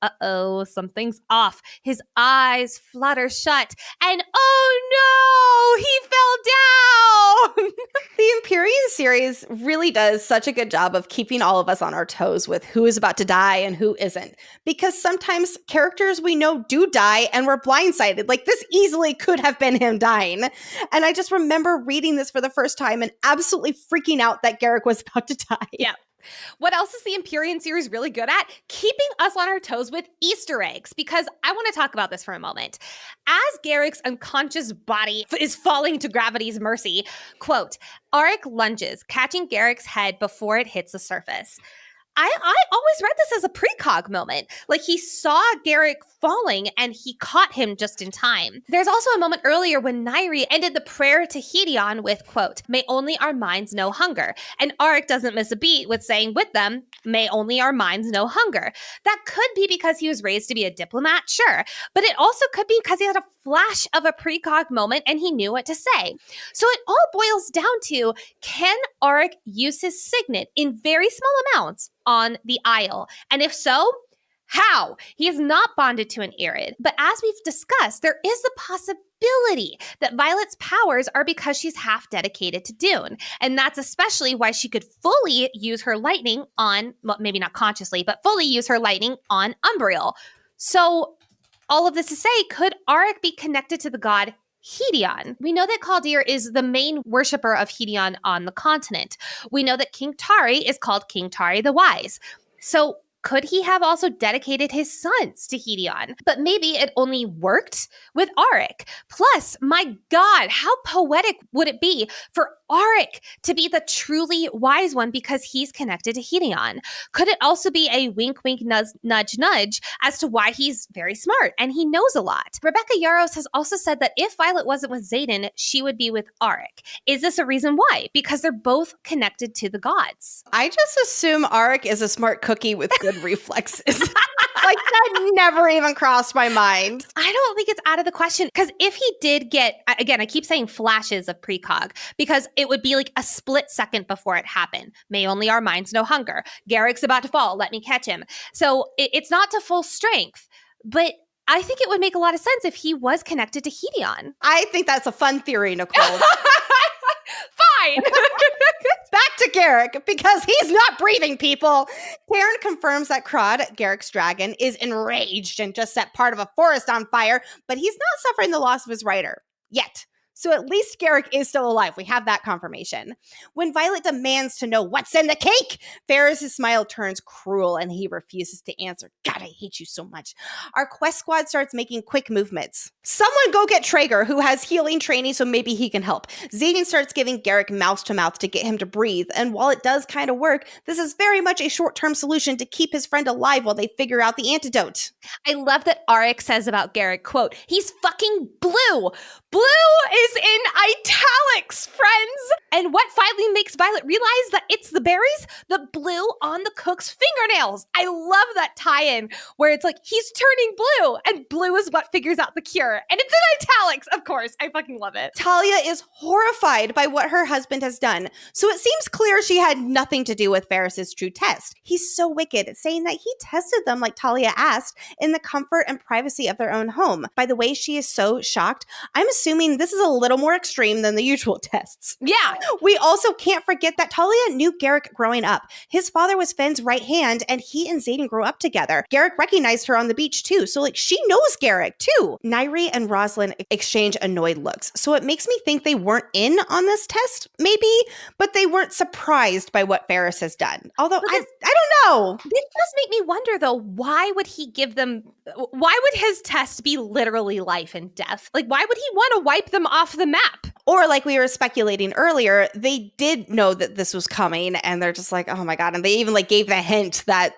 something's off. His eyes flutter shut, and oh no, he fell down! The Empyrean series really does such a good job of keeping all of us on our toes with who is about to die and who isn't. Because sometimes characters we know do die and we're blindsided. Like, this easily could have been him dying. And I just remember reading this for the first time and absolutely freaking out that Garrick was about to die. Yeah. What else is the Empyrean series really good at? Keeping us on our toes with Easter eggs, because I want to talk about this for a moment. As Garrick's unconscious body is falling to gravity's mercy, quote, Aretia lunges, catching Garrick's head before it hits the surface. I always read this as a precog moment. Like, he saw Garrick falling and he caught him just in time. There's also a moment earlier when Nairi ended the prayer to Hedion with, quote, may only our minds know hunger. And Aretia doesn't miss a beat with saying with them, may only our minds know hunger. That could be because he was raised to be a diplomat, sure. But it also could be because he had a flash of a precog moment and he knew what to say. So it all boils down to, can Aretia use his signet in very small amounts on the Isle? And if so, how? He is not bonded to an Irid. But as we've discussed, there is the possibility that Violet's powers are because she's half dedicated to Dune. And that's especially why she could fully use her lightning on, well, maybe not consciously, but fully use her lightning on Umbriel. So all of this to say, could Aretia be connected to the god Hedion? We know that Kaldir is the main worshiper of Hedion on the continent. We know that King Tari is called King Tari the Wise. So could he have also dedicated his sons to Hedion? But maybe it only worked with Aretia. Plus, my God, how poetic would it be for Aretia to be the truly wise one because he's connected to Hedion? Could it also be a wink, wink, nudge, nudge as to why he's very smart and he knows a lot? Rebecca Yarros has also said that if Violet wasn't with Xaden, she would be with Aretia. Is this a reason why? Because they're both connected to the gods. I just assume Aretia is a smart cookie with good reflexes. Like, that never even crossed my mind. I don't think it's out of the question, because if he did get, again, I keep saying flashes of precog, because it would be like a split second before it happened. May only our minds know hunger. Garrick's about to fall. Let me catch him. So it's not to full strength, but I think it would make a lot of sense if he was connected to Hedion. I think that's a fun theory, Nicole. Fine. Back to Garrick, because he's not breathing, people. Karen confirms that Crod, Garrick's dragon, is enraged and just set part of a forest on fire, but he's not suffering the loss of his rider. Yet. So at least Garrick is still alive. We have that confirmation. When Violet demands to know what's in the cake, Ferris's smile turns cruel and he refuses to answer. God, I hate you so much. Our quest squad starts making quick movements. Someone go get Traeger, who has healing training, so maybe he can help. Xaden starts giving Garrick mouth to mouth to get him to breathe, and while it does kind of work, this is very much a short-term solution to keep his friend alive while they figure out the antidote. I love that Arik says about Garrick, quote, he's fucking blue. Blue is in italics, friends. And what finally makes Violet realize that it's the berries, the blue on the cook's fingernails. I love that tie-in where it's like, he's turning blue, and blue is what figures out the cure. And it's in italics, of course. I fucking love it. Talia is horrified by what her husband has done, so it seems clear she had nothing to do with Ferris's true test. He's so wicked, saying that he tested them like Talia asked in the comfort and privacy of their own home. By the way, she is so shocked. I'm assuming this is a little more extreme than the usual tests. Yeah. We also can't forget that Talia knew Garrick growing up. His father was Fenn's right hand, and he and Xaden grew up together. Garrick recognized her on the beach too, so she knows Garrick too. Nairi and Rosalind exchange annoyed looks, so it makes me think they weren't in on this test, maybe, but they weren't surprised by what Ferris has done. Although I don't know. This does make me wonder, though, why would he give them, why would his test be literally life and death? Like, why would he want to wipe them off the map? Or like we were speculating earlier, they did know that this was coming, and they're just like, oh my God. And they even like gave the hint that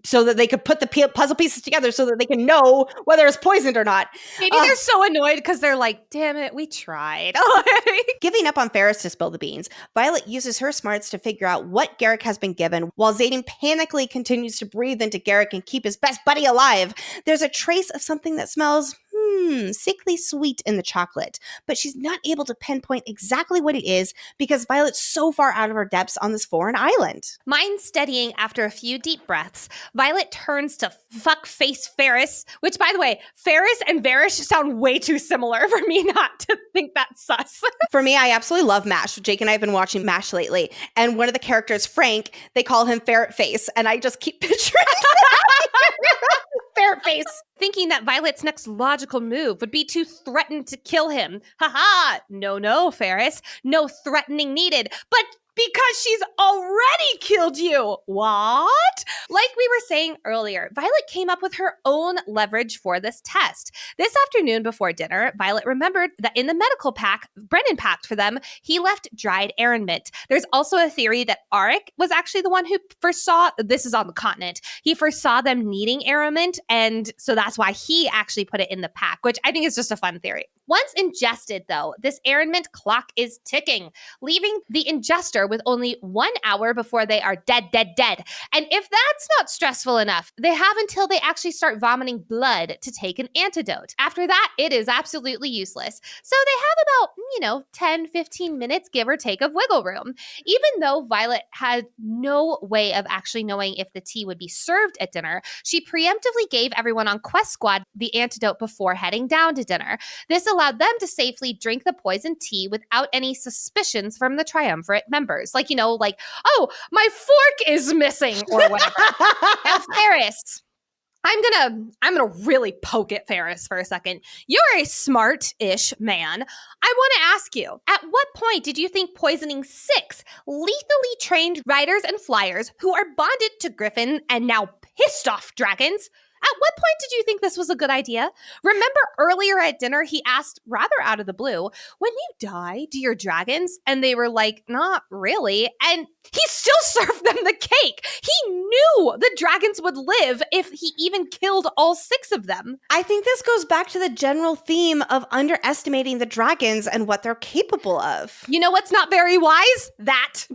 so that they could put the puzzle pieces together so that they can know whether it's poisoned or not. Maybe they're so annoyed because they're like, damn it, we tried. Giving up on Ferris to spill the beans, Violet uses her smarts to figure out what Garrick has been given, while Xaden panically continues to breathe into Garrick and keep his best buddy alive. There's a trace of something that smells sickly sweet in the chocolate, but she's not able to pinpoint exactly what it is because Violet's so far out of her depths on this foreign island. Mind steadying after a few deep breaths, Violet turns to fuckface Ferris, which, by the way, Ferris and Varish sound way too similar for me not to think that's sus. For me, I absolutely love MASH. Jake and I have been watching MASH lately, and one of the characters, Frank, they call him Ferret Face, and I just keep picturing Ferret Face. Thinking that Violet's next logical move would be to threaten to kill him. Haha, no, Ferris. No threatening needed. But because she's already killed you. What? Like we were saying earlier, Violet came up with her own leverage for this test. This afternoon before dinner, Violet remembered that in the medical pack Brennan packed for them, he left dried arrowroot. There's also a theory that Arik was actually the one who first saw, this is on the continent, he first saw them needing arrowroot, and so that's why he actually put it in the pack, which I think is just a fun theory. Once ingested, though, this arrowroot clock is ticking, leaving the ingester with only 1 hour before they are dead. And if that's not stressful enough, they have until they actually start vomiting blood to take an antidote. After that, it is absolutely useless. So they have about, 10, 15 minutes, give or take, of wiggle room. Even though Violet had no way of actually knowing if the tea would be served at dinner, she preemptively gave everyone on Quest Squad the antidote before heading down to dinner. This allowed them to safely drink the poisoned tea without any suspicions from the triumvirate members. Like, oh, my fork is missing or whatever. Now, Ferris, I'm gonna really poke at Ferris for a second. You're a smart-ish man. I want to ask you, at what point did you think poisoning 6 lethally trained riders and flyers who are bonded to Griffin and now pissed off dragons? At what point did you think this was a good idea? Remember earlier at dinner, he asked rather out of the blue, when you die, do your dragons? And they were like, not really. And he still served them the cake. He knew the dragons would live if he even killed all 6 of them. I think this goes back to the general theme of underestimating the dragons and what they're capable of. You know what's not very wise? That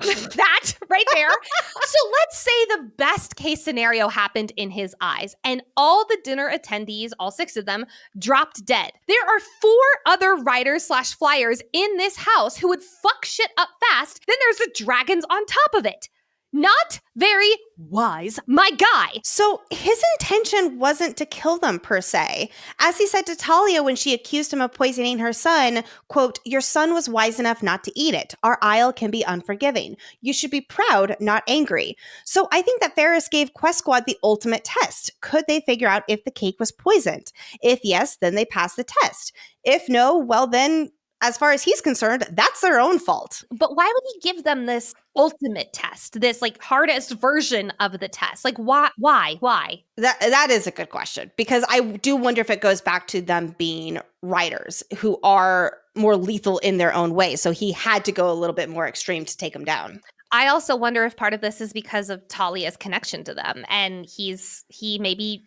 right there. So let's say the best case scenario happened in his eyes, and all the dinner attendees, all 6 of them, dropped dead. There are 4 other riders/flyers in this house who would fuck shit up fast. Then there's the dragons on top of it. Not very wise, my guy. So his intention wasn't to kill them per se. As he said to Talia when she accused him of poisoning her son, quote, "Your son was wise enough not to eat it. Our Isle can be unforgiving. You should be proud, not angry." So I think that Ferris gave Quest Squad the ultimate test. Could they figure out if the cake was poisoned? If yes, then they passed the test. If no, well then, as far as he's concerned, that's their own fault. But why would he give them this ultimate test, this like hardest version of the test? Like why? That is a good question, because I do wonder if it goes back to them being writers who are more lethal in their own way. So he had to go a little bit more extreme to take them down. I also wonder if part of this is because of Talia's connection to them, and he maybe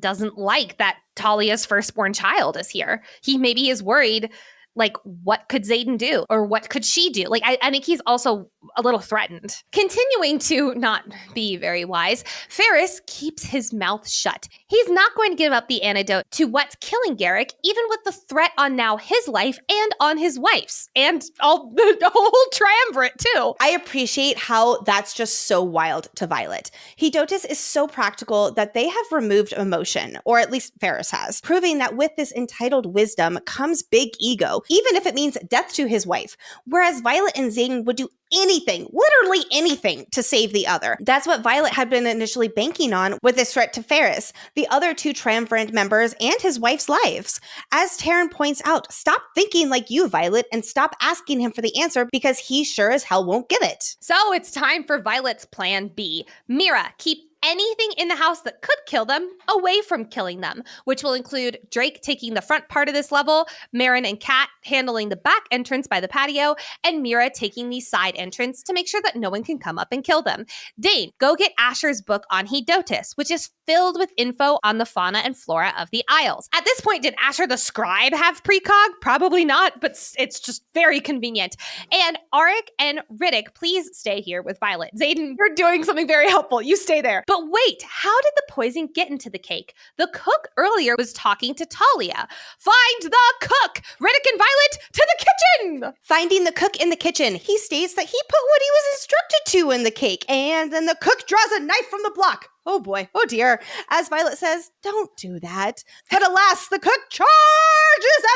doesn't like that Talia's firstborn child is here. He maybe is worried, like, what could Xaden do? Or what could she do? Like, I think he's also a little threatened. Continuing to not be very wise, Ferris keeps his mouth shut. He's not going to give up the antidote to what's killing Garrick, even with the threat on now his life and on his wife's, and all the whole triumvirate too. I appreciate how that's just so wild to Violet. Hedotus is so practical that they have removed emotion, or at least Ferris has, proving that with this entitled wisdom comes big ego, even if it means death to his wife. Whereas Violet and Xaden would do anything, literally anything, to save the other. That's what Violet had been initially banking on with this threat to Ferris, the other 2 triumvirate members, and his wife's lives. As Taryn points out, stop thinking like you, Violet, and stop asking him for the answer, because he sure as hell won't give it. So it's time for Violet's plan B. Mira, keep anything in the house that could kill them away from killing them, which will include Drake taking the front part of this level, Marin and Kat handling the back entrance by the patio, and Mira taking the side entrance to make sure that no one can come up and kill them. Dane, go get Asher's book on Hedotus, which is filled with info on the fauna and flora of the Isles. At this point, did Asher the scribe have precog? Probably not, but it's just very convenient. And Arik and Riddick, please stay here with Violet. Xaden, you're doing something very helpful. You stay there. But wait, how did the poison get into the cake? The cook earlier was talking to Talia. Find the cook! Riddick and Violet to the kitchen! Finding the cook in the kitchen, he states that he put what he was instructed to in the cake, and then the cook draws a knife from the block. Oh boy, oh dear. As Violet says, don't do that. But alas, the cook charges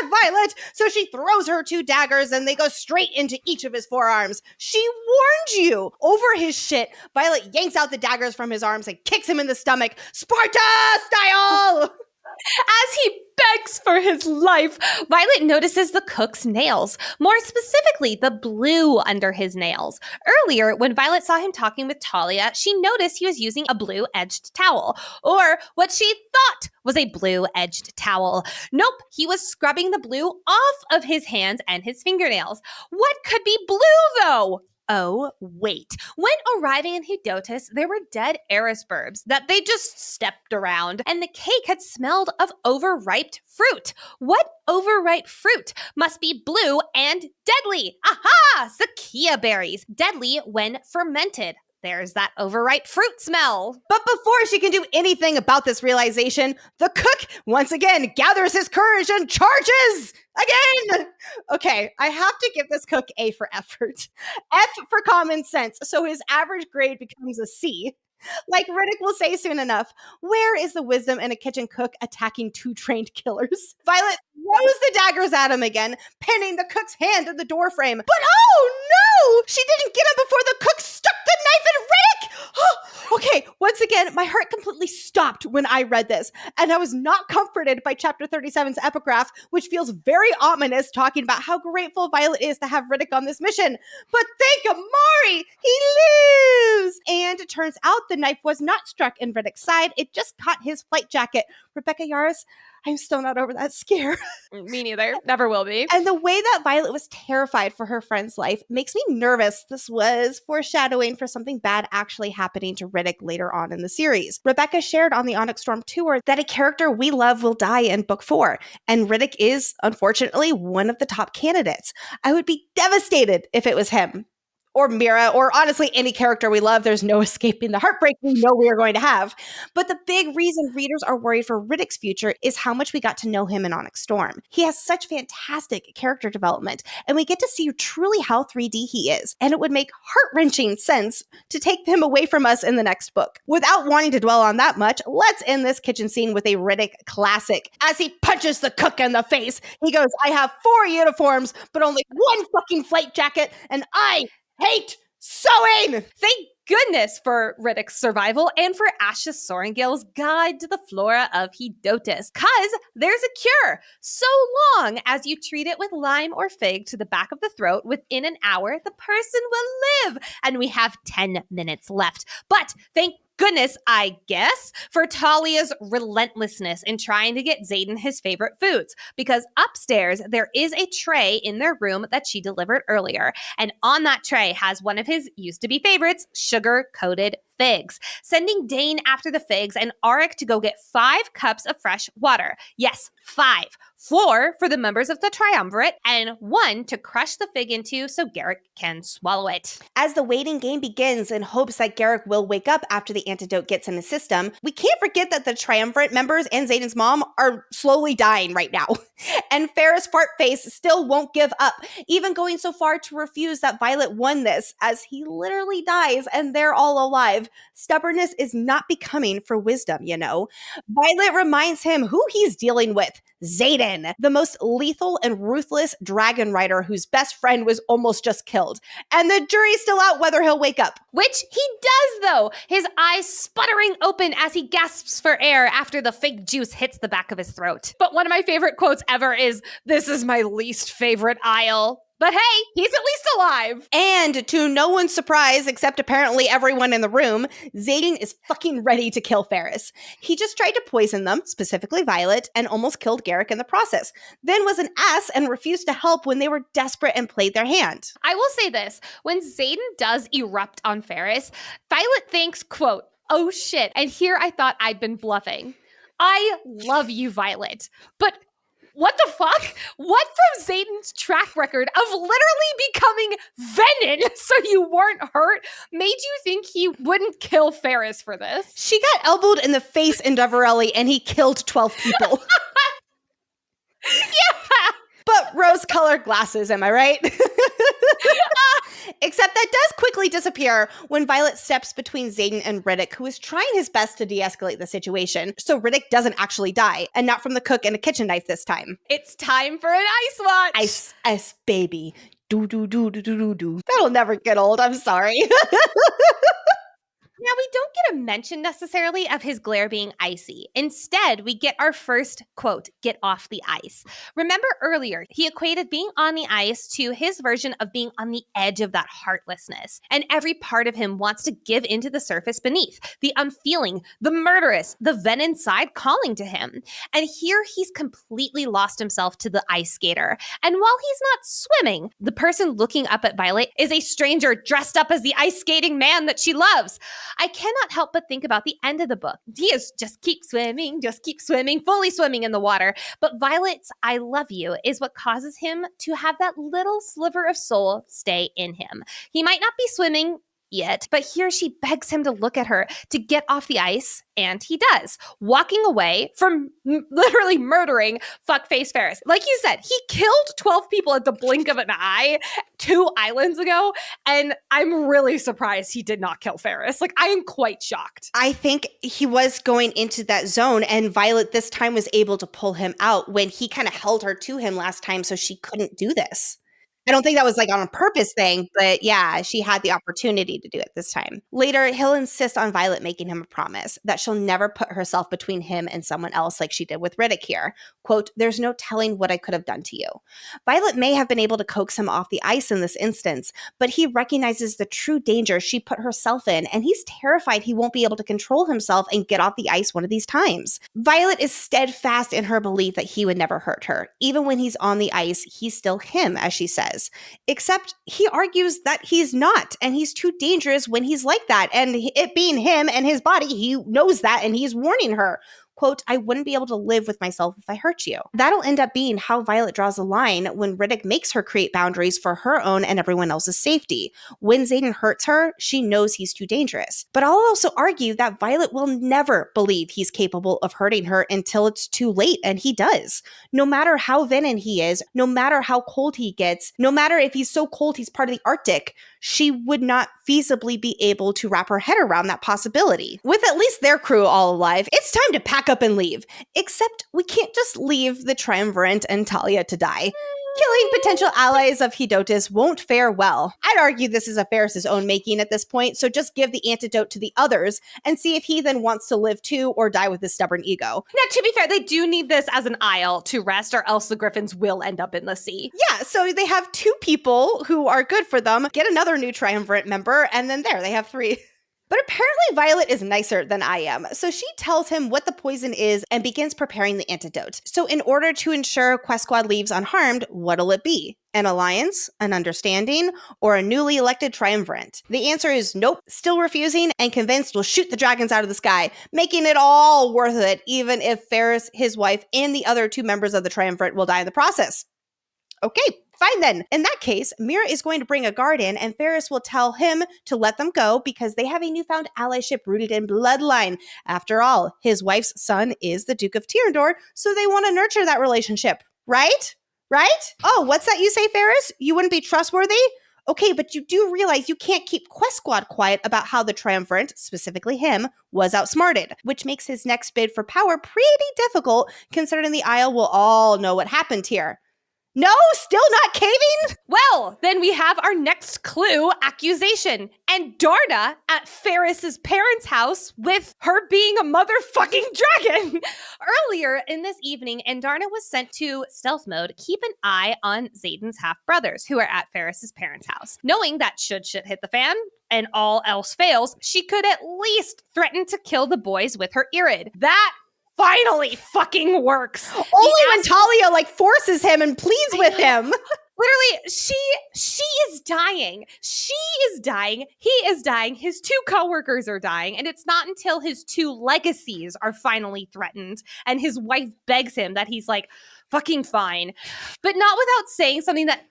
at Violet, so she throws her 2 daggers and they go straight into each of his forearms. She warned you. Over his shit, Violet yanks out the daggers from his arms and kicks him in the stomach, Sparta style! As he begs for his life, Violet notices the cook's nails, more specifically the blue under his nails. Earlier, when Violet saw him talking with Talia, she noticed he was using a blue-edged towel, or what she thought was a blue-edged towel. Nope, he was scrubbing the blue off of his hands and his fingernails. What could be blue, though? Oh, wait. When arriving in Hedotus, there were dead Erisburbs that they just stepped around, and the cake had smelled of overripe fruit. What overripe fruit must be blue and deadly? Aha! Sakia berries, deadly when fermented. There's that overripe fruit smell. But before she can do anything about this realization, the cook once again gathers his courage and charges again. Okay, I have to give this cook A for effort. F for common sense, so his average grade becomes a C. Like Riddick will say soon enough, where is the wisdom in a kitchen cook attacking 2 trained killers? Violet throws the daggers at him again, pinning the cook's hand in the doorframe. But oh no! She didn't get him before the cook stuck the knife in Riddick! Okay, once again, my heart completely stopped when I read this, and I was not comforted by Chapter 37's epigraph, which feels very ominous, talking about how grateful Violet is to have Riddick on this mission. But thank Amari! He lives! And it turns out the knife was not struck in Riddick's side, it just caught his flight jacket. Rebecca Yarros, I'm still not over that scare. Me neither. Never will be. And the way that Violet was terrified for her friend's life makes me nervous. This was foreshadowing for something bad actually happening to Riddick later on in the series. Rebecca shared on the Onyx Storm tour that a character we love will die in book 4, and Riddick is, unfortunately, one of the top candidates. I would be devastated if it was him. or Mira, or honestly any character we love. There's no escaping the heartbreak we know we are going to have. But the big reason readers are worried for Riddick's future is how much we got to know him in Onyx Storm. He has such fantastic character development, and we get to see truly how 3D he is, and it would make heart-wrenching sense to take him away from us in the next book. Without wanting to dwell on that much, let's end this kitchen scene with a Riddick classic. As he punches the cook in the face, he goes, "I have 4 uniforms, but only 1 fucking flight jacket, and I hate sewing!" Thank goodness for Riddick's survival and for Ashes Sorrengail's guide to the flora of Hedotus, cause there's a cure. So long as you treat it with lime or fig to the back of the throat, within an hour, the person will live. And we have 10 minutes left. But thank goodness, I guess, for Talia's relentlessness in trying to get Xaden his favorite foods, because upstairs there is a tray in their room that she delivered earlier, and on that tray has one of his used-to-be favorites, sugar-coated figs, sending Dane after the figs and Aretia to go get 5 cups of fresh water. Yes, 5. 4 for the members of the triumvirate, and 1 to crush the fig into so Garrick can swallow it. As the waiting game begins in hopes that Garrick will wake up after the antidote gets in his system, we can't forget that the triumvirate members and Xaden's mom are slowly dying right now. And Ferris Fartface still won't give up, even going so far to refuse that Violet won this, as he literally dies and they're all alive. Stubbornness is not becoming for wisdom, you know. Violet reminds him who he's dealing with. Xaden, the most lethal and ruthless dragon rider whose best friend was almost just killed. And the jury's still out whether he'll wake up. Which he does, though, his eyes sputtering open as he gasps for air after the fig juice hits the back of his throat. But one of my favorite quotes ever is, "This is my least favorite aisle." But hey, he's at least alive. And to no one's surprise, except apparently everyone in the room, Xaden is fucking ready to kill Ferris. He just tried to poison them, specifically Violet, and almost killed Garrick in the process. Then was an ass and refused to help when they were desperate and played their hand. I will say this, when Xaden does erupt on Ferris, Violet thinks, quote, "Oh shit," and here I thought I'd been bluffing. I love you, Violet, but what the fuck? What from Xaden's track record of literally becoming venom so you weren't hurt made you think he wouldn't kill Ferris for this? She got elbowed in the face in Doverelli and he killed 12 people. Yeah. But rose-colored glasses, am I right? Except that does quickly disappear when Violet steps between Xaden and Riddick, who is trying his best to de-escalate the situation, so Riddick doesn't actually die, and not from the cook and a kitchen knife this time. It's time for an ice watch. Ice, baby. Do. That'll never get old, I'm sorry. Now, we don't get a mention necessarily of his glare being icy. Instead, we get our first, quote, "get off the ice." Remember earlier, he equated being on the ice to his version of being on the edge of that heartlessness. And every part of him wants to give into the surface beneath, the unfeeling, the murderous, the venom side calling to him. And here he's completely lost himself to the ice skater. And while he's not swimming, the person looking up at Violet is a stranger dressed up as the ice skating man that she loves. I cannot help but think about the end of the book. He is just keep swimming, fully swimming in the water. But Violet's "I love you" is what causes him to have that little sliver of soul stay in him. He might not be swimming yet, but here she begs him to look at her, to get off the ice, and he does, walking away from literally murdering fuckface Ferris. Like you said, he killed 12 people at the blink of an eye 2 islands ago, and I'm really surprised he did not kill Ferris. Like, I am quite shocked. I think he was going into that zone, and Violet this time was able to pull him out when he kind of held her to him last time so she couldn't do this. I don't think that was like on a purpose thing, but yeah, she had the opportunity to do it this time. Later, he'll insist on Violet making him a promise that she'll never put herself between him and someone else like she did with Riddick here. Quote, "There's no telling what I could have done to you." Violet may have been able to coax him off the ice in this instance, but he recognizes the true danger she put herself in, and he's terrified he won't be able to control himself and get off the ice one of these times. Violet is steadfast in her belief that he would never hurt her. Even when he's on the ice, he's still him, as she says. Except he argues that he's not, and he's too dangerous when he's like that. And it being him and his body, he knows that, and he's warning her. quote, I wouldn't be able to live with myself if I hurt you. That'll end up being how Violet draws the line when Riddick makes her create boundaries for her own and everyone else's safety. When Xaden hurts her, she knows he's too dangerous. But I'll also argue that Violet will never believe he's capable of hurting her until it's too late, and he does. No matter how venom he is, no matter how cold he gets, no matter if he's so cold he's part of the Arctic, she would not feasibly be able to wrap her head around that possibility. With at least their crew all alive, it's time to pack up and leave. Except we can't just leave the Triumvirate and Talia to die. Killing potential allies of Hedotus won't fare well. I'd argue this is a Ferris's own making at this point, so just give the antidote to the others and see if he then wants to live too or die with his stubborn ego. Now, to be fair, they do need this as an isle to rest, or else the Griffins will end up in the sea. Yeah, so they have 2 people who are good for them, get another new Triumvirate member, and then there, they have 3. But apparently Violet is nicer than I am, so she tells him what the poison is and begins preparing the antidote. So in order to ensure Quest Squad leaves unharmed, what'll it be? An alliance, an understanding, or a newly elected triumvirate? The answer is nope, still refusing, and convinced we'll shoot the dragons out of the sky, making it all worth it, even if Ferris, his wife, and the other 2 members of the triumvirate will die in the process. Okay, fine then. In that case, Mira is going to bring a guard in, and Ferris will tell him to let them go because they have a newfound allyship rooted in bloodline. After all, his wife's son is the Duke of Tyrandor, so they want to nurture that relationship. Right? Right? Oh, what's that you say, Ferris? You wouldn't be trustworthy? Okay, but you do realize you can't keep Quest Squad quiet about how the Triumvirate, specifically him, was outsmarted, which makes his next bid for power pretty difficult, considering the Isle will all know what happened here. No, still not caving? Well, then we have our next clue, accusation. And Darna at Ferris's parents' house with her being a motherfucking dragon. Earlier in this evening, Darna was sent to stealth mode, keep an eye on Xaden's half-brothers who are at Ferris's parents' house. Knowing that should shit hit the fan and all else fails, she could at least threaten to kill the boys with her Irid. That finally fucking works. Only when Talia forces him and pleads with him. Literally, she is dying. She is dying. He is dying. His 2 coworkers are dying. And it's not until his 2 legacies are finally threatened and his wife begs him that he's like, fucking fine. But not without saying something that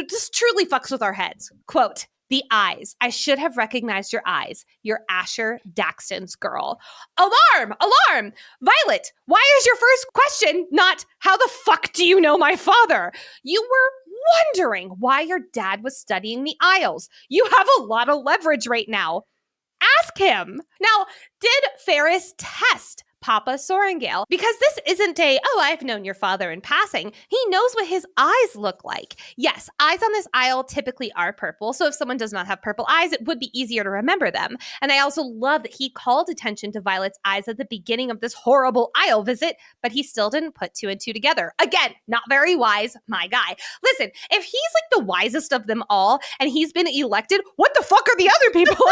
just truly fucks with our heads. Quote, the eyes. I should have recognized your eyes. You're Asher Daxton's girl. Alarm! Alarm! Violet, why is your first question not, how the fuck do you know my father? You were wondering why your dad was studying the Isles. You have a lot of leverage right now. Ask him. Now, did Ferris test Papa Sorengale? Because this isn't I've known your father in passing. He knows what his eyes look like. Yes, eyes on this Isle typically are purple, so if someone does not have purple eyes, it would be easier to remember them. And I also love that he called attention to Violet's eyes at the beginning of this horrible Isle visit, but he still didn't put 2 and 2 together. Again, not very wise, my guy. Listen, if he's the wisest of them all, and he's been elected, what the fuck are the other people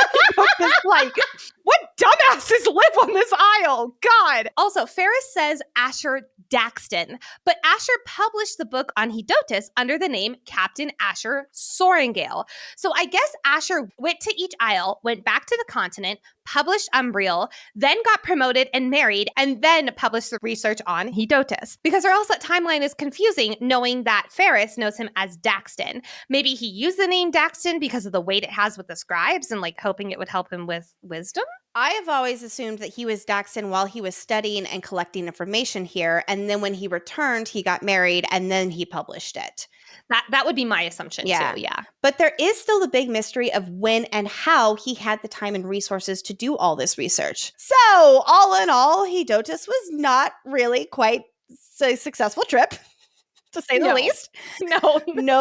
like? What dumbasses live on this Isle? God. Also, Ferris says Asher Daxton, but Asher published the book on Hedotus under the name Captain Asher Sorengale. So I guess Asher went to each Isle, went back to the continent, published Umbriel, then got promoted and married, and then published the research on Hedotus. Because or else that timeline is confusing, knowing that Ferris knows him as Daxton. Maybe he used the name Daxton because of the weight it has with the scribes and hoping it would help him with wisdom? I have always assumed that he was Daxton while he was studying and collecting information here, and then when he returned, he got married, and then he published it. That would be my assumption too, yeah. But there is still the big mystery of when and how he had the time and resources to do all this research. So, all in all, Hedotus was not really quite a successful trip, to say the least. No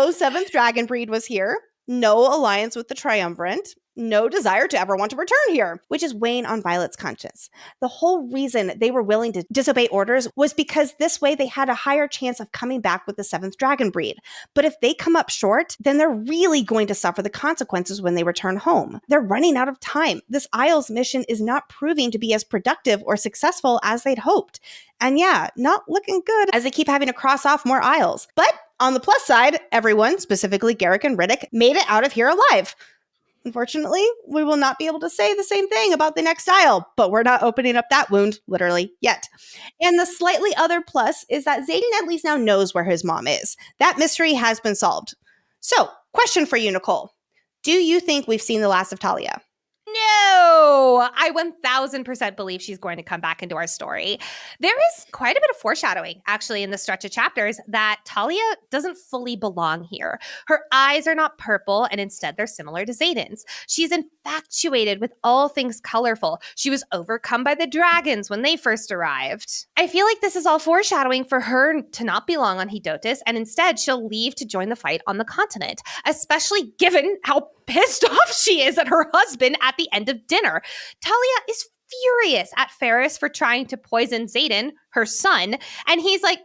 7th dragon breed was here. No alliance with the Triumvirate. No desire to ever want to return here, which is weighing on Violet's conscience. The whole reason they were willing to disobey orders was because this way they had a higher chance of coming back with the 7th dragon breed. But if they come up short, then they're really going to suffer the consequences when they return home. They're running out of time. This Isle's mission is not proving to be as productive or successful as they'd hoped. And not looking good as they keep having to cross off more Isles. But on the plus side, everyone, specifically Garrick and Riddick, made it out of here alive. Unfortunately, we will not be able to say the same thing about the next dial, but we're not opening up that wound, literally, yet. And the slightly other plus is that Xaden at least now knows where his mom is. That mystery has been solved. So, question for you, Nicole. Do you think we've seen the last of Talia? No, I 1000% believe she's going to come back into our story. There is quite a bit of foreshadowing, actually, in the stretch of chapters that Talia doesn't fully belong here. Her eyes are not purple, and instead they're similar to Xaden's. She's infatuated with all things colorful. She was overcome by the dragons when they first arrived. I feel like this is all foreshadowing for her to not belong on Hedotus, and instead she'll leave to join the fight on the continent, especially given how pissed off she is at her husband at the end of dinner. Talia is furious at Ferris for trying to poison Xaden, her son, and he's like,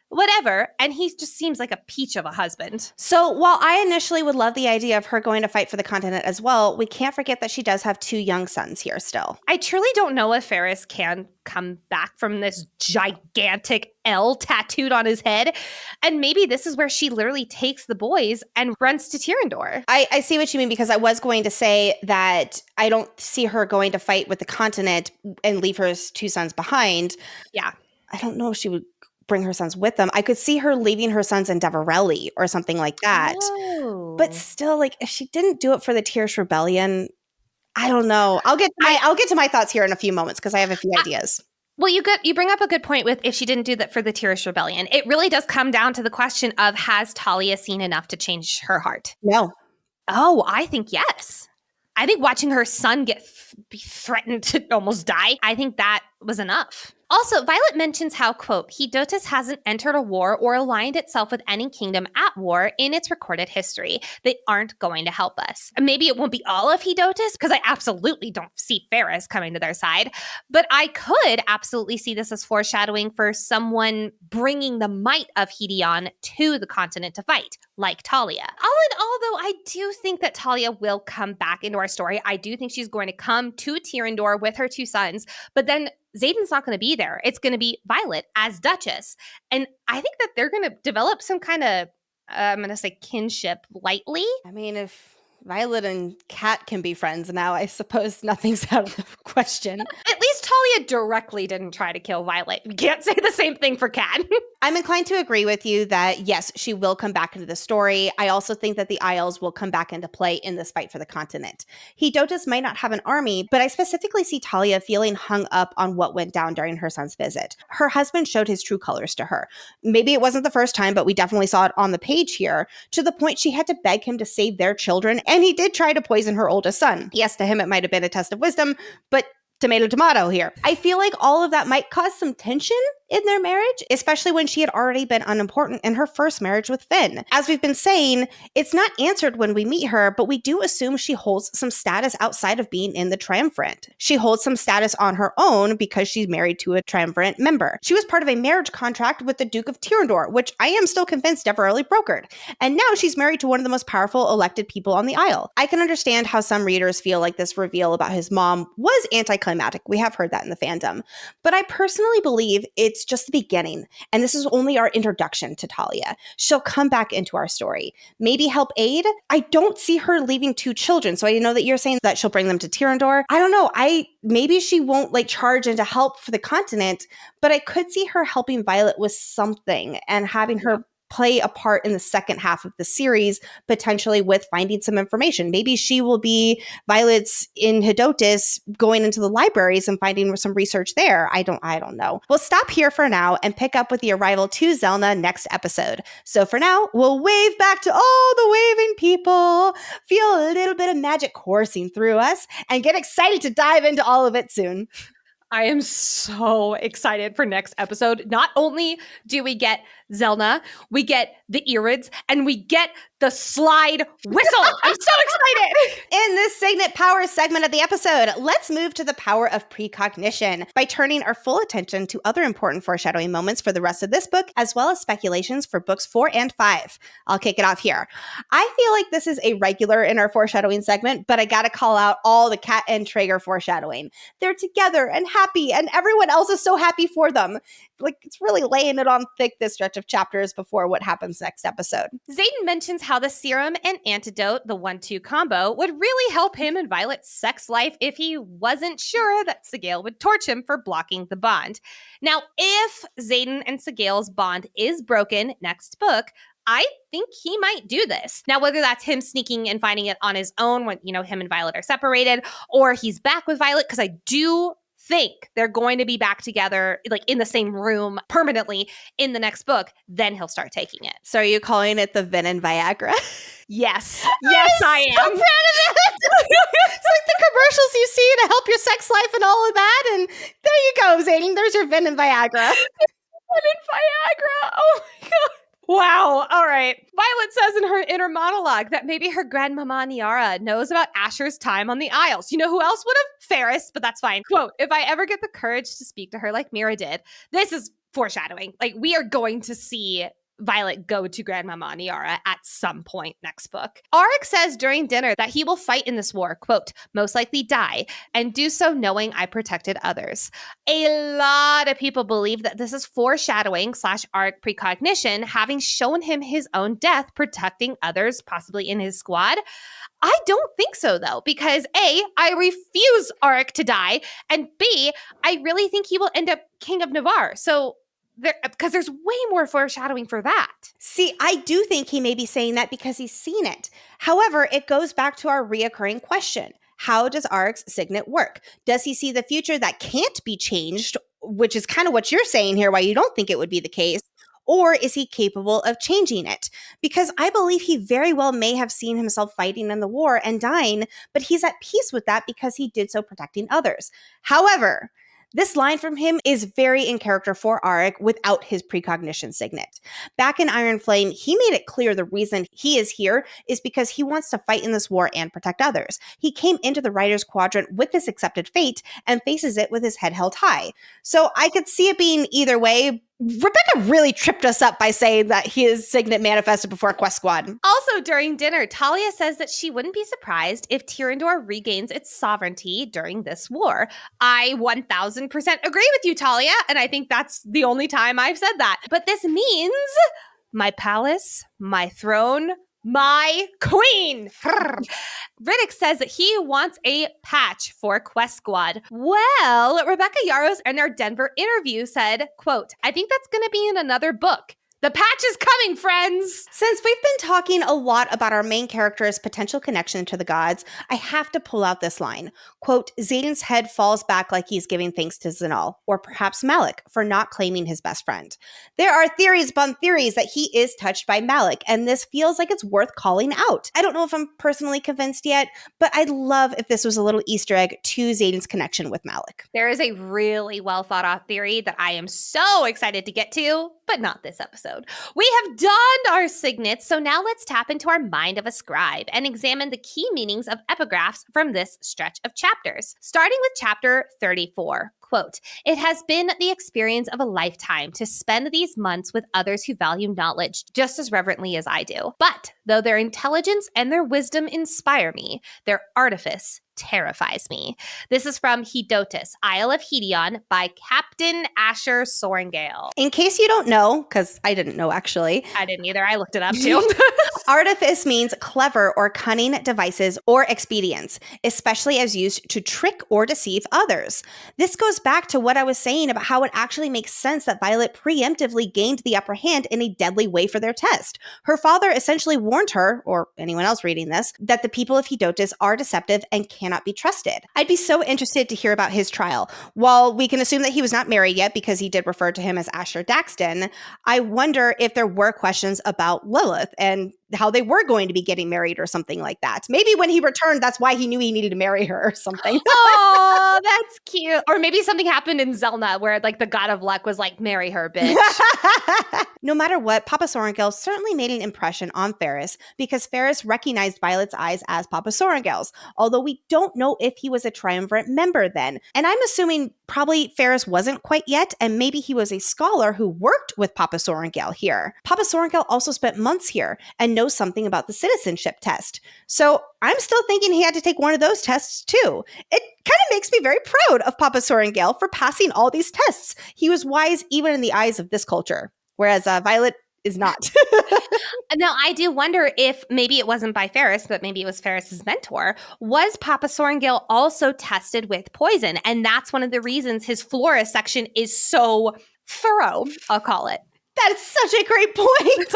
whatever. And he just seems like a peach of a husband. So while I initially would love the idea of her going to fight for the continent as well, we can't forget that she does have 2 young sons here still. I truly don't know if Ferris can come back from this gigantic L tattooed on his head. And maybe this is where she literally takes the boys and runs to Tyrrendor. I see what you mean, because I was going to say that I don't see her going to fight with the continent and leave her 2 sons behind. Yeah. I don't know if she would bring her sons with them. I could see her leaving her sons in Deverelli or something like that. Oh. But still, like, if she didn't do it for the Tyrrendor Rebellion, I don't know. I'll get to my thoughts here in a few moments because I have a few ideas. Well, you bring up a good point with if she didn't do that for the Tyrrendor Rebellion. It really does come down to the question of, has Talia seen enough to change her heart? No. Oh, I think yes. I think watching her son be threatened to almost die, I think that was enough. Also, Violet mentions how, quote, Hedotus hasn't entered a war or aligned itself with any kingdom at war in its recorded history. They aren't going to help us. And maybe it won't be all of Hedotus, because I absolutely don't see Ferris coming to their side. But I could absolutely see this as foreshadowing for someone bringing the might of Hedon to the continent to fight, like Talia. All in all, though, I do think that Talia will come back into our story. I do think she's going to come to Tyrrendor with her 2 sons, but then Xaden's not going to be there. It's going to be Violet as Duchess. And I think that they're going to develop some kind of, I'm going to say kinship lightly. I mean, if Violet and Kat can be friends now, I suppose nothing's out of the question. At least Talia directly didn't try to kill Violet. You can't say the same thing for Kat. I'm inclined to agree with you that, yes, she will come back into the story. I also think that the Isles will come back into play in this fight for the continent. Hedotus might not have an army, but I specifically see Talia feeling hung up on what went down during her son's visit. Her husband showed his true colors to her. Maybe it wasn't the first time, but we definitely saw it on the page here, to the point she had to beg him to save their children, and he did try to poison her oldest son. Yes, to him it might have been a test of wisdom, but tomato here. I feel like all of that might cause some tension in their marriage, especially when she had already been unimportant in her first marriage with Finn. As we've been saying, it's not answered when we meet her, but we do assume she holds some status outside of being in the triumphant. She holds some status on her own because she's married to a triumphant member. She was part of a marriage contract with the Duke of Tyrrendor, which I am still convinced Deverelli brokered. And now she's married to one of the most powerful elected people on the Isle. I can understand how some readers feel like this reveal about his mom was anticlimactic. We have heard that in the fandom. But I personally believe it's just the beginning, and this is only our introduction to Talia. She'll come back into our story, maybe help aid. I don't see her leaving 2 children, so I know that you're saying that she'll bring them to Tyrrendor. I don't know. Maybe she won't charge into help for the continent, but I could see her helping Violet with something and having her play a part in the second half of the series, potentially with finding some information. Maybe she will be Violet's in Hedotus going into the libraries and finding some research there. I don't know. We'll stop here for now and pick up with the arrival to Zelna next episode. So for now, we'll wave back to all the waving people, feel a little bit of magic coursing through us, and get excited to dive into all of it soon. I am so excited for next episode. Not only do we get Zelna, we get the Irids, and we get the slide whistle. I'm so excited. In this Signet Power segment of the episode, let's move to the power of precognition by turning our full attention to other important foreshadowing moments for the rest of this book, as well as speculations for books 4 and 5. I'll kick it off here. I feel like this is a regular in our foreshadowing segment, but I gotta call out all the Kat and Traeger foreshadowing. They're together and happy, and everyone else is so happy for them. it's really laying it on thick this stretch of chapters before what happens next episode. Xaden mentions how the serum and antidote, the 1-2 combo, would really help him and Violet's sex life if he wasn't sure that Sigale would torch him for blocking the bond. Now, if Xaden and Sigale's bond is broken next book, I think he might do this. Now, whether that's him sneaking and finding it on his own when, him and Violet are separated, or he's back with Violet, because I do think they're going to be back together, like in the same room permanently in the next book, then he'll start taking it. So are you calling it the Venom Viagra? Yes. Yes, I am. So proud of it. It's like the commercials you see to help your sex life and all of that. And there you go, Xaden. There's your Venom Viagra. Venom Viagra. Oh my God. Wow. All right. Violet says in her inner monologue that maybe her grandmama Niara knows about Asher's time on the Isles. You know who else would have? Ferris, but that's fine. Quote, if I ever get the courage to speak to her like Mira did, this is foreshadowing. Like, we are going to see Violet go to Grandmama Niara at some point next book. Arik says during dinner that he will fight in this war, quote, most likely die, and do so knowing I protected others. A lot of people believe that this is foreshadowing / Arik precognition, having shown him his own death protecting others, possibly in his squad. I don't think so, though, because A, I refuse Arik to die, and B, I really think he will end up King of Navarre. So because there's way more foreshadowing for that. See, I do think he may be saying that because he's seen it. However, it goes back to our reoccurring question. How does Arik's signet work? Does he see the future that can't be changed, which is kind of what you're saying here, why you don't think it would be the case? Or is he capable of changing it? Because I believe he very well may have seen himself fighting in the war and dying, but he's at peace with that because he did so protecting others. However, this line from him is very in character for Arik without his precognition signet. Back in Iron Flame, he made it clear the reason he is here is because he wants to fight in this war and protect others. He came into the Writer's Quadrant with this accepted fate and faces it with his head held high. So I could see it being either way. Rebecca really tripped us up by saying that his signet manifested before Quest Squad. Also, during dinner, Talia says that she wouldn't be surprised if Tyrandor regains its sovereignty during this war. I 1000% agree with you, Talia, and I think that's the only time I've said that. But this means my palace, my throne, my queen. Riddick says that he wants a patch for Quest Squad. Well, Rebecca Yarros in their Denver interview said, quote, I think that's going to be in another book. The patch is coming, friends! Since we've been talking a lot about our main character's potential connection to the gods, I have to pull out this line. Quote, Xaden's head falls back like he's giving thanks to Zanal, or perhaps Malik, for not claiming his best friend. There are theories upon theories that he is touched by Malik, and this feels like it's worth calling out. I don't know if I'm personally convinced yet, but I'd love if this was a little Easter egg to Xaden's connection with Malik. There is a really well thought out theory that I am so excited to get to, but not this episode. We have donned our signets, so now let's tap into our mind of a scribe and examine the key meanings of epigraphs from this stretch of chapters. Starting with chapter 34. Quote, it has been the experience of a lifetime to spend these months with others who value knowledge just as reverently as I do. But though their intelligence and their wisdom inspire me, their artifice terrifies me. This is from Hedotus, Isle of Hedion by Captain Asher Sorengale. In case you don't know, because I didn't know actually. I didn't either. I looked it up too. Artifice means clever or cunning devices or expedients, especially as used to trick or deceive others. This goes back to what I was saying about how it actually makes sense that Violet preemptively gained the upper hand in a deadly way for their test. Her father essentially warned her, or anyone else reading this, that the people of Hedotus are deceptive and cannot be trusted. I'd be so interested to hear about his trial. While we can assume that he was not married yet because he did refer to him as Asher Daxton, I wonder if there were questions about Lilith and how they were going to be getting married or something like that. Maybe when he returned, that's why he knew he needed to marry her or something. Oh, that's cute. Or maybe something happened in Zelna where like the god of luck was like, marry her, bitch. No matter what, Papa Sorrengail certainly made an impression on Ferris because Ferris recognized Violet's eyes as Papa Sorrengail's, although we don't know if he was a triumvirate member then. And I'm assuming probably Ferris wasn't quite yet, and maybe he was a scholar who worked with Papa Sorrengail here. Papa Sorrengail also spent months here and knows something about the citizenship test. So I'm still thinking he had to take one of those tests too. It kind of makes me very proud of Papa Sorrengail for passing all these tests. He was wise even in the eyes of this culture, whereas Violet is not. Now, I do wonder if maybe it wasn't by Ferris, but maybe it was Ferris's mentor. Was Papa Sorrengail also tested with poison? And that's one of the reasons his flora section is so thorough, I'll call it. That is such a great point.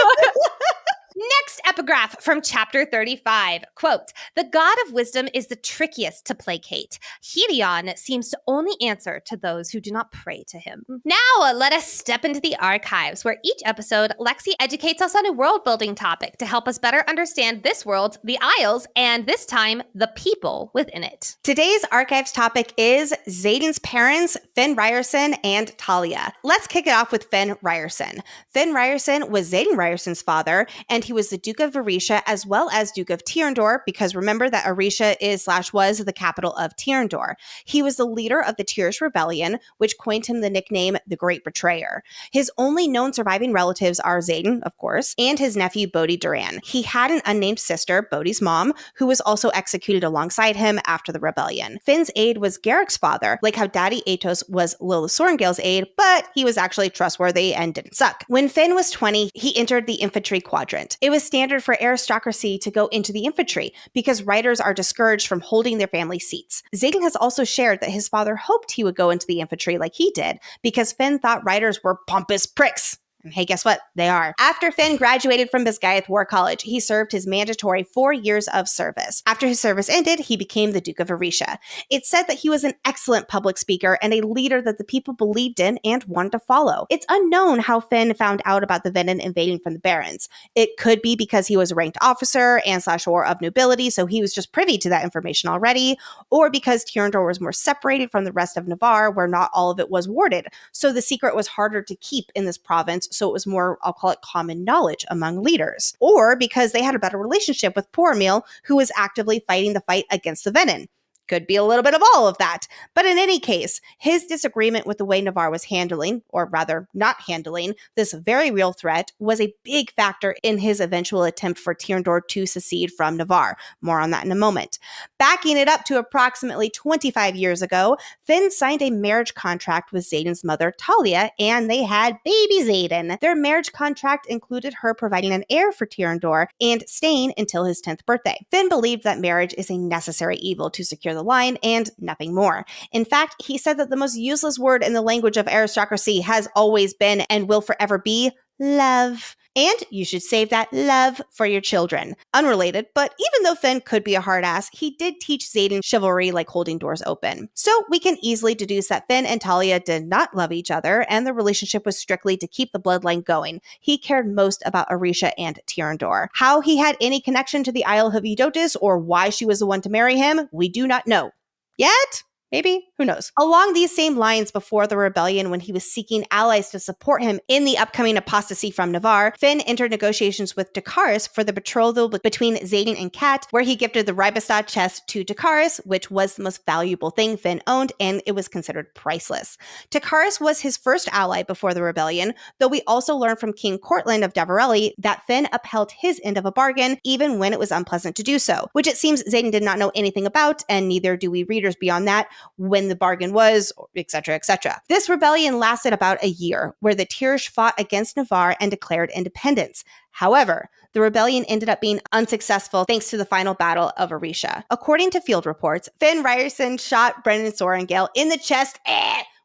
Next epigraph from chapter 35. Quote, "The god of wisdom is the trickiest to placate. Helion seems to only answer to those who do not pray to him." Now, let us step into the archives, where each episode, Lexi educates us on a world-building topic to help us better understand this world, the Isles, and this time, the people within it. Today's archives topic is Xaden's parents, Finn Ryerson and Talia. Let's kick it off with Finn Ryerson. Finn Ryerson was Xaden Ryerson's father, and he was the Duke of Aretia as well as Duke of Tyrrendor, because remember that Aretia is/was the capital of Tyrrendor. He was the leader of the Tyrish Rebellion, which coined him the nickname the Great Betrayer. His only known surviving relatives are Xaden, of course, and his nephew Bodhi Duran. He had an unnamed sister, Bodhi's mom, who was also executed alongside him after the rebellion. Finn's aide was Garrick's father, like how Daddy Atos was Lila Sorrengail's aide, but he was actually trustworthy and didn't suck. When Finn was 20, he entered the infantry quadrant. It was standard for aristocracy to go into the infantry because writers are discouraged from holding their family seats. Xaden has also shared that his father hoped he would go into the infantry like he did because Finn thought writers were pompous pricks. And hey, guess what? They are. After Finn graduated from Bisgayeth War College, he served his mandatory 4 years of service. After his service ended, he became the Duke of Aretia. It's said that he was an excellent public speaker and a leader that the people believed in and wanted to follow. It's unknown how Finn found out about the Venin invading from the Barons. It could be because he was a ranked officer and/or of nobility, so he was just privy to that information already, or because Tyrrendor was more separated from the rest of Navarre, where not all of it was warded, so the secret was harder to keep in this province, so it was more, I'll call it, common knowledge among leaders. Or because they had a better relationship with Poromil, who was actively fighting the fight against the Venin. Could be a little bit of all of that. But in any case, his disagreement with the way Navarre was handling, or rather not handling, this very real threat was a big factor in his eventual attempt for Tyrrendor to secede from Navarre. More on that in a moment. Backing it up to approximately 25 years ago, Finn signed a marriage contract with Xaden's mother, Talia, and they had baby Xaden. Their marriage contract included her providing an heir for Tyrrendor and staying until his 10th birthday. Finn believed that marriage is a necessary evil to secure the line and nothing more. In fact, he said that the most useless word in the language of aristocracy has always been and will forever be love. And you should save that love for your children. Unrelated, but even though Finn could be a hard ass, he did teach Xaden chivalry like holding doors open. So we can easily deduce that Finn and Talia did not love each other, and the relationship was strictly to keep the bloodline going. He cared most about Aretia and Tyrrendor. How he had any connection to the Isle of Edotis or why she was the one to marry him, we do not know. Yet? Maybe? Who knows? Along these same lines, before the rebellion, when he was seeking allies to support him in the upcoming apostasy from Navarre, Finn entered negotiations with Dakaris for the betrothal between Xaden and Kat, where he gifted the Ribestad chest to Dakaris, which was the most valuable thing Finn owned, and it was considered priceless. Dakaris was his first ally before the rebellion, though we also learned from King Cortland of Davarelli that Finn upheld his end of a bargain, even when it was unpleasant to do so, which it seems Xaden did not know anything about, and neither do we readers beyond that, when the bargain was, etc., etc. This rebellion lasted about a year, where the Tyrish fought against Navarre and declared independence. However, the rebellion ended up being unsuccessful thanks to the final battle of Aretia. According to field reports, Finn Ryerson shot Brennan Sorrengail in the chest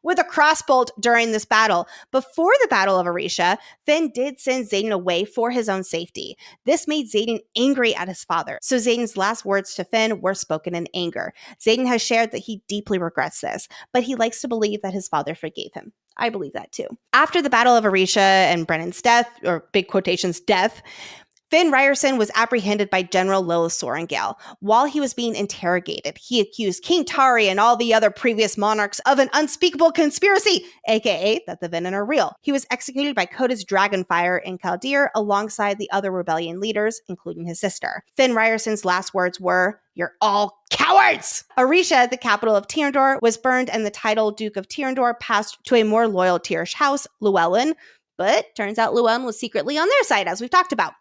with a crossbolt during this battle. Before the Battle of Aretia, Finn did send Xaden away for his own safety. This made Xaden angry at his father, so Xaden's last words to Finn were spoken in anger. Xaden has shared that he deeply regrets this, but he likes to believe that his father forgave him. I believe that too. After the Battle of Aretia and Brennan's death, or big quotations, death, Finn Ryerson was apprehended by General Lilith Sorrengail. While he was being interrogated, he accused King Tari and all the other previous monarchs of an unspeakable conspiracy, aka that the Venin are real. He was executed by Coda's Dragonfire in Kaldir alongside the other rebellion leaders, including his sister. Finn Ryerson's last words were, "You're all cowards!" Aretia, the capital of Tyrandor, was burned and the title Duke of Tyrandor passed to a more loyal Tyrish house, Llewellyn. But turns out Llewellyn was secretly on their side, as we've talked about.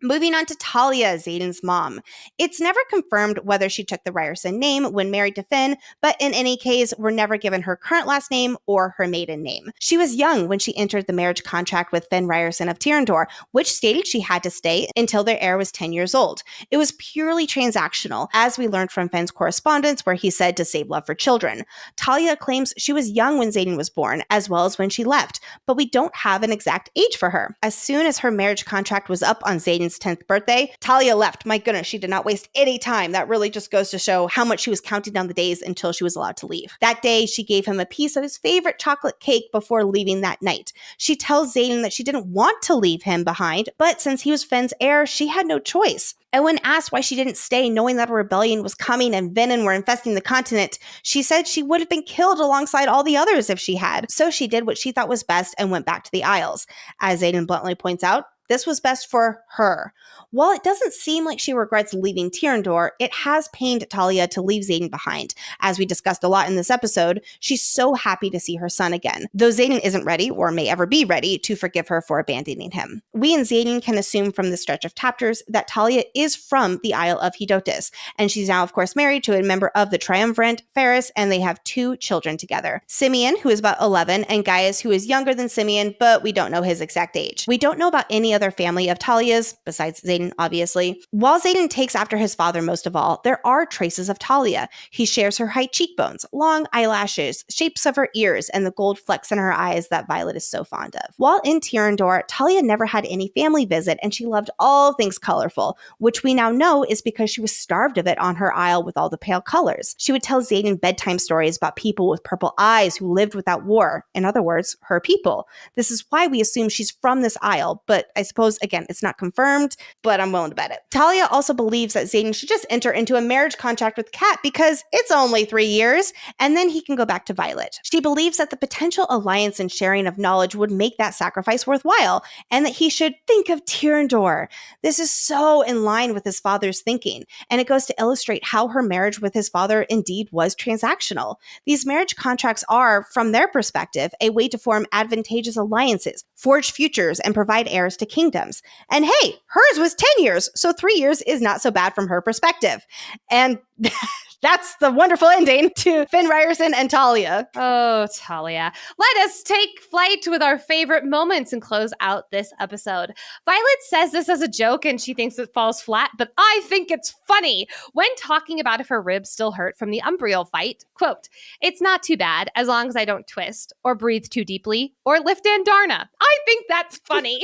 Moving on to Talia, Xaden's mom. It's never confirmed whether she took the Ryerson name when married to Finn, but in any case, we're never given her current last name or her maiden name. She was young when she entered the marriage contract with Finn Ryerson of Tyrandor, which stated she had to stay until their heir was 10 years old. It was purely transactional, as we learned from Finn's correspondence where he said to save love for children. Talia claims she was young when Xaden was born, as well as when she left, but we don't have an exact age for her. As soon as her marriage contract was up on Xaden's 10th birthday, Talia left. My goodness, she did not waste any time. That really just goes to show how much she was counting down the days until she was allowed to leave. That day, she gave him a piece of his favorite chocolate cake before leaving that night. She tells Xaden that she didn't want to leave him behind, but since he was Finn's heir, she had no choice. And when asked why she didn't stay knowing that a rebellion was coming and Venin were infesting the continent, she said she would have been killed alongside all the others if she had. So she did what she thought was best and went back to the Isles. As Xaden bluntly points out, this was best for her. While it doesn't seem like she regrets leaving Tyrandor, it has pained Talia to leave Xaden behind. As we discussed a lot in this episode, she's so happy to see her son again, though Xaden isn't ready, or may ever be ready, to forgive her for abandoning him. We and Xaden can assume from the stretch of chapters that Talia is from the Isle of Hedotus, and she's now, of course, married to a member of the Triumphant, Ferris, and they have 2 children together. Simeon, who is about 11, and Gaius, who is younger than Simeon, but we don't know his exact age. We don't know about any other family of Talia's, besides Xaden, obviously. While Xaden takes after his father most of all, there are traces of Talia. He shares her high cheekbones, long eyelashes, shapes of her ears, and the gold flecks in her eyes that Violet is so fond of. While in Tyrandor, Talia never had any family visit, and she loved all things colorful, which we now know is because she was starved of it on her isle with all the pale colors. She would tell Xaden bedtime stories about people with purple eyes who lived without war. In other words, her people. This is why we assume she's from this isle, but I suppose, again, it's not confirmed, but I'm willing to bet it. Talia also believes that Xaden should just enter into a marriage contract with Kat because it's only 3 years, and then he can go back to Violet. She believes that the potential alliance and sharing of knowledge would make that sacrifice worthwhile, and that he should think of Tyrandor. This is so in line with his father's thinking, and it goes to illustrate how her marriage with his father indeed was transactional. These marriage contracts are, from their perspective, a way to form advantageous alliances, forge futures, and provide heirs to kingdoms. And hey, hers was 10 years, so 3 years is not so bad from her perspective. And that's the wonderful ending to Finn Ryerson and Talia. Oh, Talia. Let us take flight with our favorite moments and close out this episode. Violet says this as a joke and she thinks it falls flat, but I think it's funny. When talking about if her ribs still hurt from the Umbriel fight, quote, "It's not too bad as long as I don't twist or breathe too deeply or lift Andarna." I think that's funny.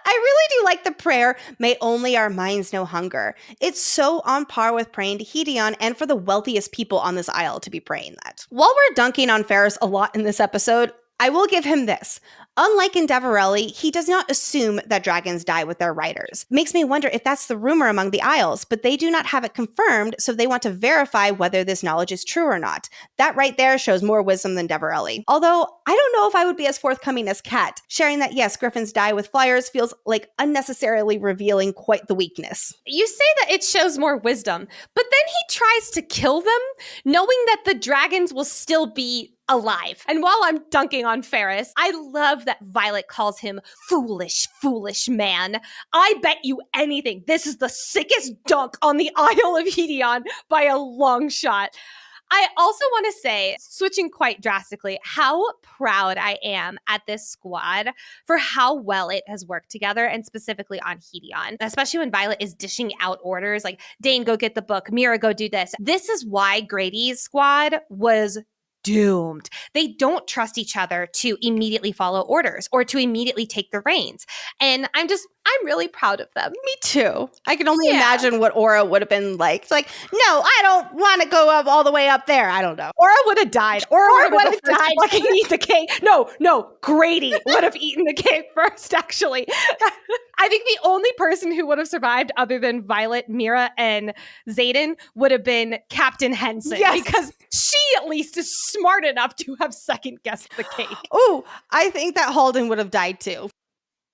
I really do like the prayer, "May only our minds know hunger." It's so on par with praying to Hedion and for the wealthiest people on this isle to be praying that. While we're dunking on Ferris a lot in this episode, I will give him this. Unlike in Deverelli, he does not assume that dragons die with their riders. Makes me wonder if that's the rumor among the Isles, but they do not have it confirmed, so they want to verify whether this knowledge is true or not. That right there shows more wisdom than Deverelli. Although, I don't know if I would be as forthcoming as Kat. Sharing that yes, griffins die with flyers feels like unnecessarily revealing quite the weakness. You say that it shows more wisdom, but then he tries to kill them, knowing that the dragons will still be alive. And while I'm dunking on Ferris, I love that Violet calls him foolish, foolish man. I bet you anything this is the sickest dunk on the Isle of Hedion by a long shot. I also want to say, switching quite drastically, how proud I am at this squad for how well it has worked together, and specifically on Hedion, especially when Violet is dishing out orders like, Dane, go get the book, Mira, go do this. This is why Grady's squad was doomed. They don't trust each other to immediately follow orders or to immediately take the reins. And I'm really proud of them. Me too. I can only imagine what Aura would have been like. It's like, no, I don't want to go up all the way up there. I don't know. Aura would have died. Aura would have died. Fucking eat the cake. No, Grady would have eaten the cake first, actually. I think the only person who would have survived other than Violet, Mira, and Xaden would have been Captain Henson. Yes. Because she at least is smart enough to have second guessed the cake. Oh, I think that Halden would have died too.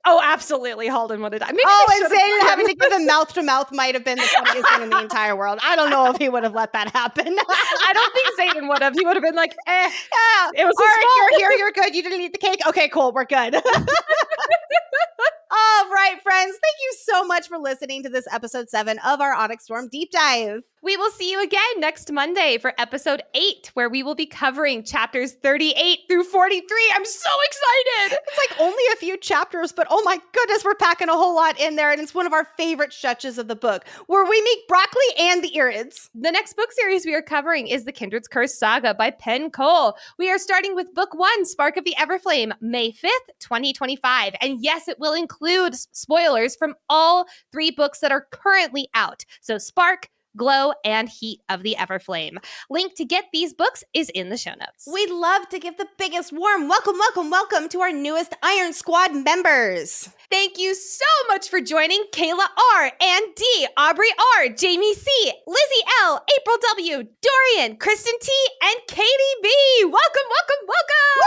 Oh, absolutely. Halden would have died. Maybe and Xaden having to give him mouth-to-mouth might have been the funniest thing in the entire world. I don't know if he would have let that happen. I don't think Xaden would have. He would have been like, Yeah. It was all right, fault. you're here, you're good. You didn't eat the cake? Okay, cool, we're good. All right, friends. Thank you so much for listening to this episode 7 of our Onyx Storm Deep Dive. We will see you again next Monday for episode 8, where we will be covering chapters 38 through 43. I'm so excited. It's like only a few chapters, but oh my goodness, we're packing a whole lot in there. And it's one of our favorite stretches of the book, where we meet Broccoli and the Irids. The next book series we are covering is the Kindred's Curse Saga by Penn Cole. We are starting with book 1, Spark of the Everflame, May 5th, 2025. And yes, it will include spoilers from all 3 books that are currently out. So Spark, Glow, and Heat of the Everflame. Link to get these books is in the show notes. We'd love to give the biggest warm welcome to our newest Iron Squad members. Thank you so much for joining Kayla R, Ann D, Aubrey R, Jamie C, Lizzie L, April W, Dorian, Kristen T, and Katie B. Welcome.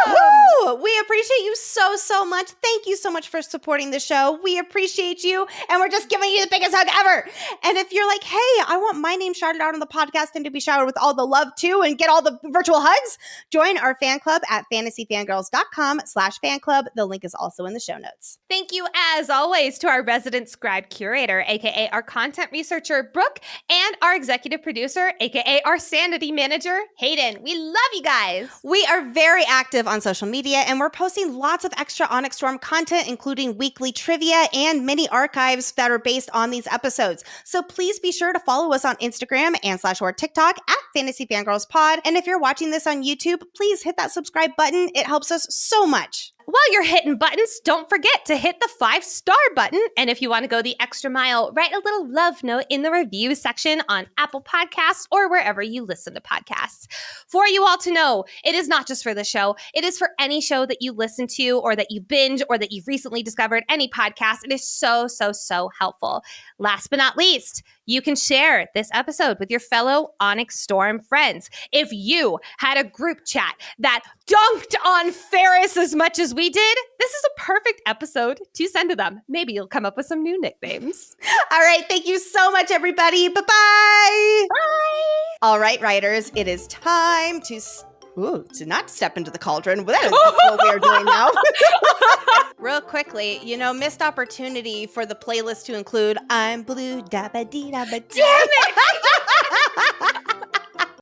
Woohoo! We appreciate you so much. Thank you so much for supporting the show. We appreciate you, and we're just giving you the biggest hug ever. And if you're like, hey, I want my name shouted out on the podcast and to be showered with all the love too and get all the virtual hugs, join our fan club at fantasyfangirls.com/fan club. The link is also in the show notes. Thank you, as always, to our resident scribe curator, aka our content researcher, Brooke, and our executive producer, aka our sanity manager, Hayden. We love you guys. We are very active on social media, and we're posting lots of extra Onyx Storm content, including weekly trivia and mini archives that are based on these episodes. So please be sure to follow us on Instagram and / TikTok at Fantasy Fangirls Pod. And if you're watching this on YouTube, please hit that subscribe button. It helps us so much. While you're hitting buttons, don't forget to hit the 5-star button. And if you want to go the extra mile, write a little love note in the review section on Apple Podcasts or wherever you listen to podcasts. For you all to know, it is not just for the show. It is for any show that you listen to or that you binge or that you've recently discovered, any podcast. It is so helpful. Last but not least, you can share this episode with your fellow Onyx Storm friends. If you had a group chat that dunked on Ferris as much as we did, this is a perfect episode to send to them. Maybe you'll come up with some new nicknames. All right. Thank you so much, everybody. Bye-bye. Bye. All right, writers. It is time to not step into the cauldron. Well, that is what we are doing now. Real quickly, missed opportunity for the playlist to include I'm Blue, Dabba Dee Dabba. Damn it!